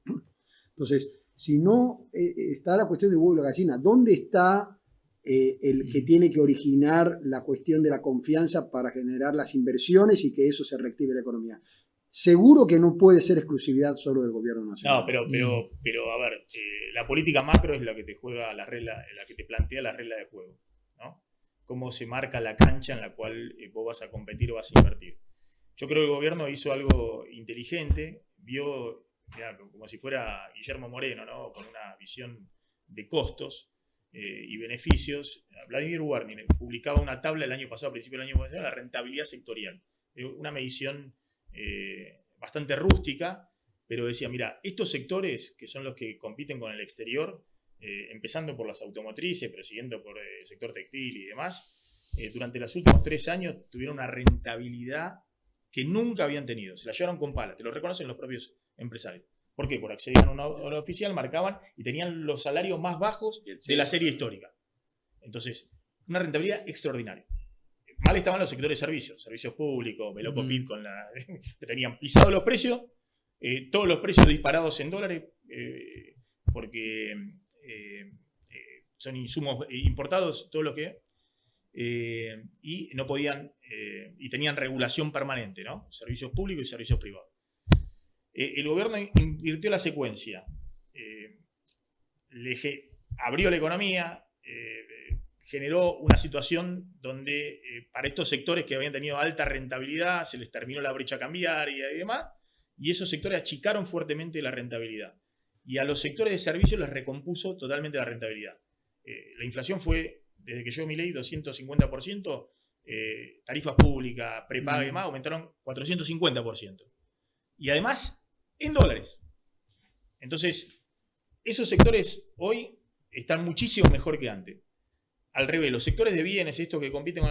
Entonces, si no está la cuestión del huevo y la gallina, ¿dónde está el que tiene que originar la cuestión de la confianza para generar las inversiones y que eso se reactive la economía? Seguro que no puede ser exclusividad solo del gobierno nacional. No, pero a ver, la política macro es la que te juega la regla, la que te plantea la regla de juego, ¿no? Cómo se marca la cancha en la cual vos vas a competir o vas a invertir. Yo creo que el gobierno hizo algo inteligente, vio, mirá, como si fuera Guillermo Moreno, ¿no? Con una visión de costos y beneficios. Vladimir Warnin publicaba una tabla el año pasado, a principio del año pasado, la rentabilidad sectorial. Una medición bastante rústica, pero decía, mira, estos sectores que son los que compiten con el exterior, empezando por las automotrices, pero siguiendo por el sector textil y demás, durante los últimos 3 años tuvieron una rentabilidad que nunca habían tenido. Se la llevaron con pala, te lo reconocen los propios empresarios. ¿Por qué? Porque accedían a una hora oficial, marcaban y tenían los salarios más bajos de la serie histórica. Entonces, una rentabilidad extraordinaria. Mal estaban los sectores de servicios públicos, Velocopit con la... tenían pisados los precios, todos los precios disparados en dólares, porque son insumos importados, todo lo que... y no podían, y tenían regulación permanente, ¿no? Servicios públicos y servicios privados. El gobierno invirtió la secuencia, abrió la economía, generó una situación donde para estos sectores que habían tenido alta rentabilidad se les terminó la brecha cambiaria y demás, y esos sectores achicaron fuertemente la rentabilidad. Y a los sectores de servicios les recompuso totalmente la rentabilidad. La inflación fue, desde que llegó Milei, 250%, tarifas públicas, prepaga y demás, aumentaron 450%. Y además, en dólares. Entonces, esos sectores hoy están muchísimo mejor que antes. Al revés, los sectores de bienes, estos que compiten,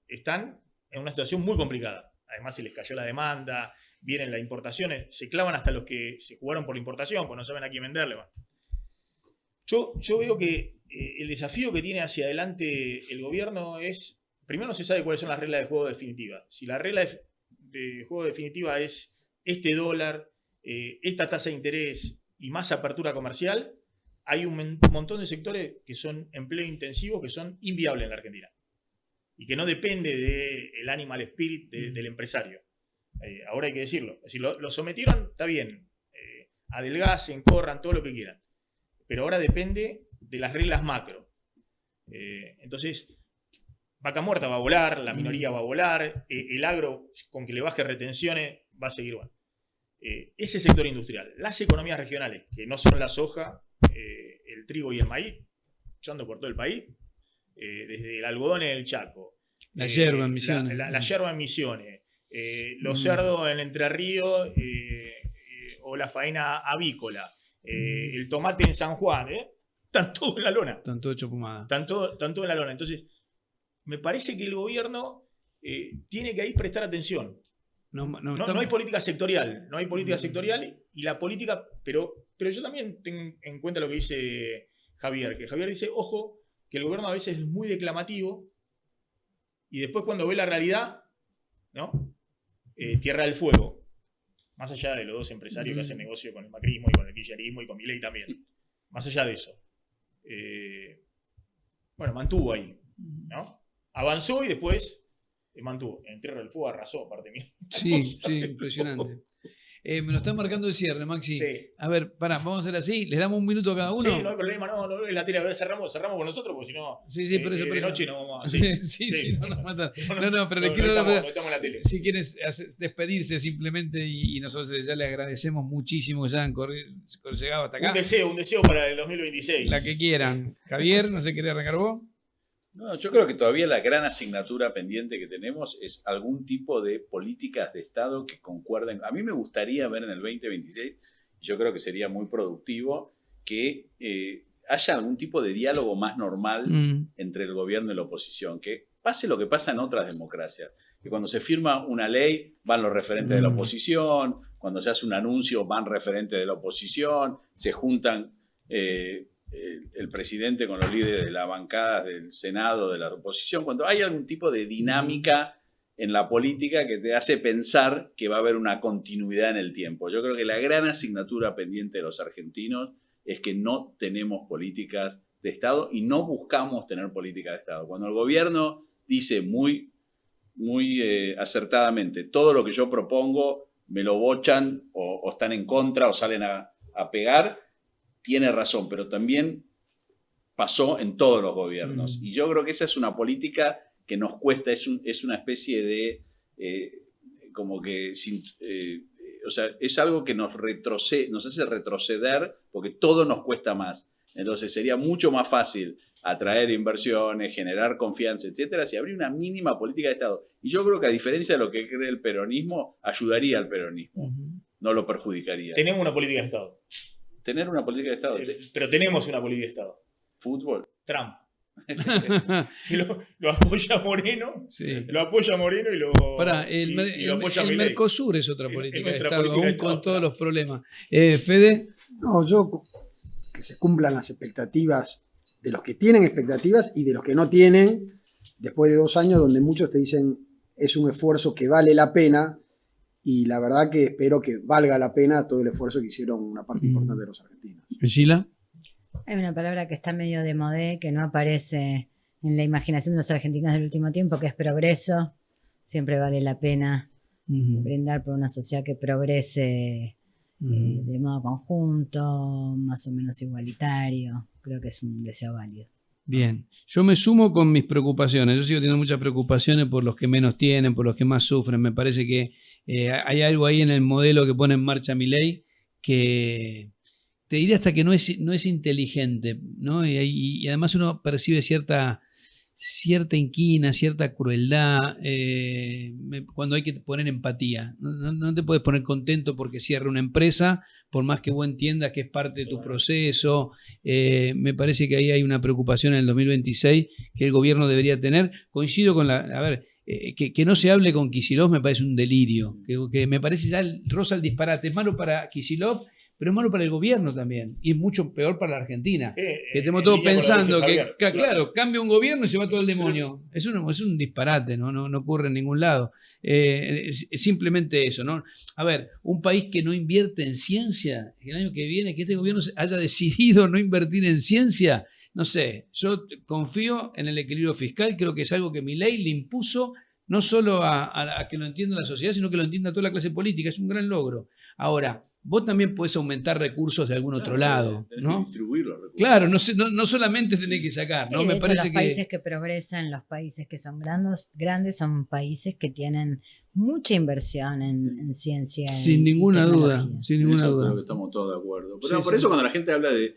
están en una situación muy complicada. Además, se les cayó la demanda, vienen las importaciones, se clavan hasta los que se jugaron por la importación, pues no saben a quién venderle. Yo veo que el desafío que tiene hacia adelante el gobierno es, primero no se sabe cuáles son las reglas de juego definitivas. Si la regla de juego definitiva es este dólar, esta tasa de interés y más apertura comercial, hay un montón de sectores que son empleo intensivo, que son inviables en la Argentina. Y que no depende del animal spirit del empresario. Ahora hay que decirlo. Es decir, lo sometieron, está bien. Adelgacen, corran, todo lo que quieran. Pero ahora depende de las reglas macro. Entonces, vaca muerta va a volar, la minoría va a volar, el agro, con que le baje retenciones, va a seguir igual. Ese sector industrial, las economías regionales, que no son la soja, el trigo y el maíz, yo ando por todo el país, desde el algodón en el Chaco, la yerba en Misiones, la yerba en Misiones, los cerdos en Entre Ríos, o la faena avícola, el tomate en San Juan, están todos en la lona. Están todos hechos pomada. Están todos en la lona. Entonces, me parece que el gobierno tiene que ahí prestar atención. No hay política sectorial, no hay política sectorial y la política, pero yo también tengo en cuenta lo que dice Javier, que Javier dice, ojo, que el gobierno a veces es muy declamativo y después cuando ve la realidad, ¿no? Tierra del fuego, más allá de los dos empresarios que hacen negocio con el macrismo y con el kirchnerismo y con Milei también, más allá de eso, bueno, mantuvo ahí, ¿no? Avanzó y después mantuvo. En Tierra del Fuego arrasó, aparte mío. Sí, impresionante. Me lo están marcando el cierre, Maxi. Sí. A ver, pará, vamos a hacer así. ¿Les damos un minuto a cada uno? Sí, no hay problema, no es la tele. A ver, cerramos con nosotros, porque si no. Sí, por eso. De noche no vamos a. Sí, no nos matan. No, pero le quiero. No estamos en la tele. Si quieres despedirse simplemente y nosotros ya le agradecemos muchísimo que se hayan llegado hasta acá. Un deseo para el 2026. La que quieran. Javier, no sé, ¿querés arrancar vos? No, yo creo que todavía la gran asignatura pendiente que tenemos es algún tipo de políticas de Estado que concuerden. A mí me gustaría ver en el 2026, y yo creo que sería muy productivo, que haya algún tipo de diálogo más normal entre el gobierno y la oposición, que pase lo que pasa en otras democracias, que cuando se firma una ley van los referentes de la oposición, cuando se hace un anuncio van referentes de la oposición, se juntan el presidente con los líderes de las bancadas del Senado, de la oposición, cuando hay algún tipo de dinámica en la política que te hace pensar que va a haber una continuidad en el tiempo. Yo creo que la gran asignatura pendiente de los argentinos es que no tenemos políticas de Estado y no buscamos tener políticas de Estado. Cuando el gobierno dice muy acertadamente, todo lo que yo propongo me lo bochan o están en contra o salen a pegar, tiene razón, pero también pasó en todos los gobiernos. Y yo creo que esa es una política que nos cuesta, es una especie de, como que, o sea, es algo que nos hace retroceder porque todo nos cuesta más. Entonces sería mucho más fácil atraer inversiones, generar confianza, etcétera, si habría una mínima política de Estado. Y yo creo que a diferencia de lo que cree el peronismo, ayudaría al peronismo, no lo perjudicaría. Tenemos una política de Estado. Tener una política de Estado. Pero tenemos una política de Estado. Fútbol. Trump. Que lo apoya Moreno. Sí. Lo apoya Moreno y lo, Pará, y lo apoya el Milei. Mercosur es otra política de nuestra Estado, política de aún Estado, con todos claro. los problemas. Fede. No, que se cumplan las expectativas de los que tienen expectativas y de los que no tienen, después de 2 años donde muchos te dicen es un esfuerzo que vale la pena, y la verdad que espero que valga la pena todo el esfuerzo que hicieron una parte importante de los argentinos. Priscila. Hay una palabra que está medio de modé, que no aparece en la imaginación de los argentinos del último tiempo, que es progreso. Siempre vale la pena brindar por una sociedad que progrese de modo conjunto, más o menos igualitario. Creo que es un deseo válido. Bien, yo me sumo con mis preocupaciones. Yo sigo teniendo muchas preocupaciones por los que menos tienen, por los que más sufren. Me parece que hay algo ahí en el modelo que pone en marcha Milei que te diría hasta que no es inteligente, ¿no? Y además uno percibe cierta inquina, cierta crueldad cuando hay que poner empatía. No te puedes poner contento porque cierre una empresa, por más que vos entiendas que es parte de tu proceso. Me parece que ahí hay una preocupación en el 2026 que el gobierno debería tener. Coincido con que no se hable con Kicillof me parece un delirio, que me parece ya roza el disparate. Es malo para Kicillof, pero es malo para el gobierno también, y es mucho peor para la Argentina. Que estemos todos pensando que, claro, cambia un gobierno y se va todo el demonio. Es un disparate, no ocurre en ningún lado. Es simplemente eso, ¿no? A ver, un país que no invierte en ciencia, el año que viene, que este gobierno haya decidido no invertir en ciencia, no sé, yo confío en el equilibrio fiscal, creo que es algo que Milei le impuso, no solo a que lo entienda la sociedad, sino que lo entienda toda la clase política, es un gran logro. Ahora, vos también podés aumentar recursos de algún otro lado, ¿no? Que distribuir los recursos. Claro, no solamente tenés que sacar, Sí, ¿no? de Me hecho, parece los países que progresan, los países que son grandes son países que tienen mucha inversión en ciencia. Sin y ninguna duda, tecnología. sin ninguna Eso duda. creo que estamos todos de acuerdo. Pero Sí, por sí. eso cuando la gente habla de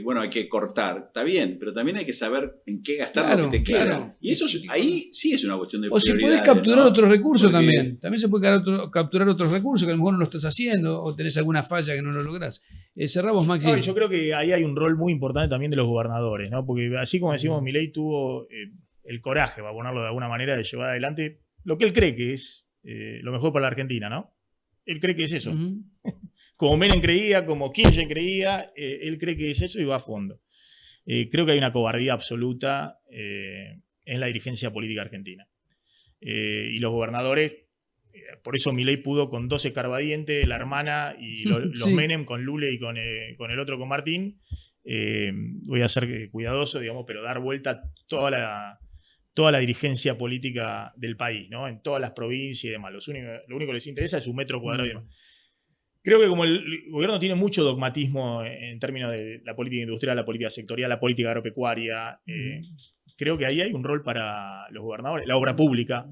bueno, hay que cortar, está bien, pero también hay que saber en qué gastar Claro, lo que te queda. claro. Y eso ahí sí es una cuestión de O si podés prioridades, capturar ¿no? otros recursos Porque- también se puede capturar otros recursos que a lo mejor no lo estás haciendo o tenés alguna falla que no lo lográs. Cerramos, Maxi. No, yo creo que ahí hay un rol muy importante también de los gobernadores, ¿no? Porque así como decimos, Milei tuvo el coraje, para ponerlo de alguna manera, de llevar adelante lo que él cree que es lo mejor para la Argentina, ¿no? Él cree que es eso. Ujú. Como Menem creía, como Kirchner creía, él cree que es eso y va a fondo. Creo que hay una cobardía absoluta en la dirigencia política argentina. Y los gobernadores, por eso Milei pudo con 12 escarbadientes, la hermana y los Sí. Menem con Lule y con el otro con Martín. Voy a ser cuidadoso, digamos, pero dar vuelta toda la dirigencia política del país, ¿no? En todas las provincias y demás. Lo único que les interesa es un metro cuadrado y demás. Creo que como el gobierno tiene mucho dogmatismo en términos de la política industrial, la política sectorial, la política agropecuaria, creo que ahí hay un rol para los gobernadores, la obra pública.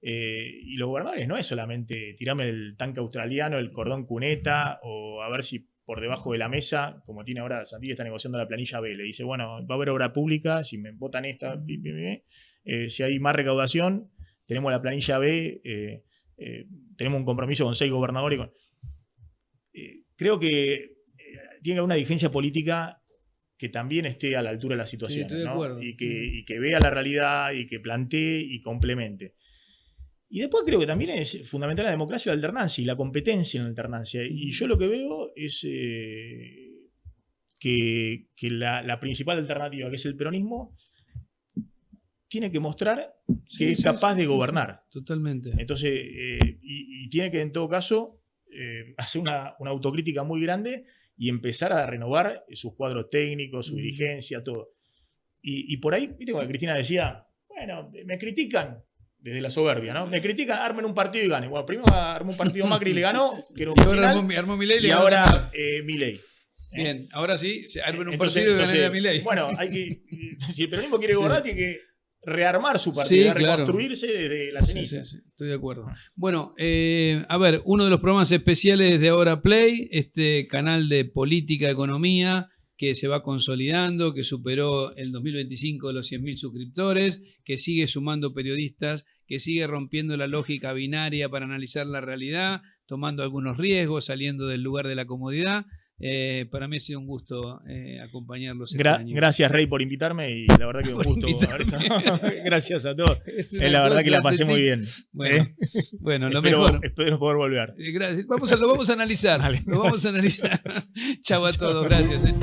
Y los gobernadores no es solamente tirarme el tanque australiano, el cordón cuneta, o a ver si por debajo de la mesa, como tiene ahora Santilli, está negociando la planilla B, le dice, bueno, va a haber obra pública, si me votan esta, si hay más recaudación, tenemos la planilla B, tenemos un compromiso con 6 gobernadores. Creo que tiene que haber una dirigencia política que también esté a la altura de la situación, estoy de ¿no? acuerdo. y que vea la realidad y que plantee y complemente. Y después creo que también es fundamental la democracia y la alternancia y la competencia en la alternancia. Y yo lo que veo es que la principal alternativa, que es el peronismo, tiene que mostrar que es capaz de gobernar. Totalmente. Entonces, y tiene que en todo caso hacer una autocrítica muy grande y empezar a renovar sus cuadros técnicos, su dirigencia, todo. Y por ahí, viste, cuando Cristina decía, bueno, me critican desde la soberbia, ¿no? Me critican, armen un partido y ganen. Bueno, primero armó un partido Macri y le ganó, que era un Y ahora final, armó Milei y ahora Milei. Bien, ahora sí, se armen un Entonces, partido y ganen a Milei. bueno, si el peronismo quiere Sí. gobernar, tiene que rearmar su partido, Sí, claro. reconstruirse desde la ceniza. Sí, estoy de acuerdo. Bueno, a ver, uno de los programas especiales de Ahora Play, este canal de política, economía, que se va consolidando, que superó el 2025 los 100.000 suscriptores, que sigue sumando periodistas, que sigue rompiendo la lógica binaria para analizar la realidad, tomando algunos riesgos, saliendo del lugar de la comodidad. Para mí ha sido un gusto acompañarlos este año. Gracias, Rey, por invitarme y la verdad que un gusto haber estado. Gracias a todos. Es la verdad que la pasé muy bien. Bueno, lo espero, mejor. Espero poder volver. Gracias. Lo vamos a analizar. Vale. Lo vamos a analizar. Chau a todos. Gracias.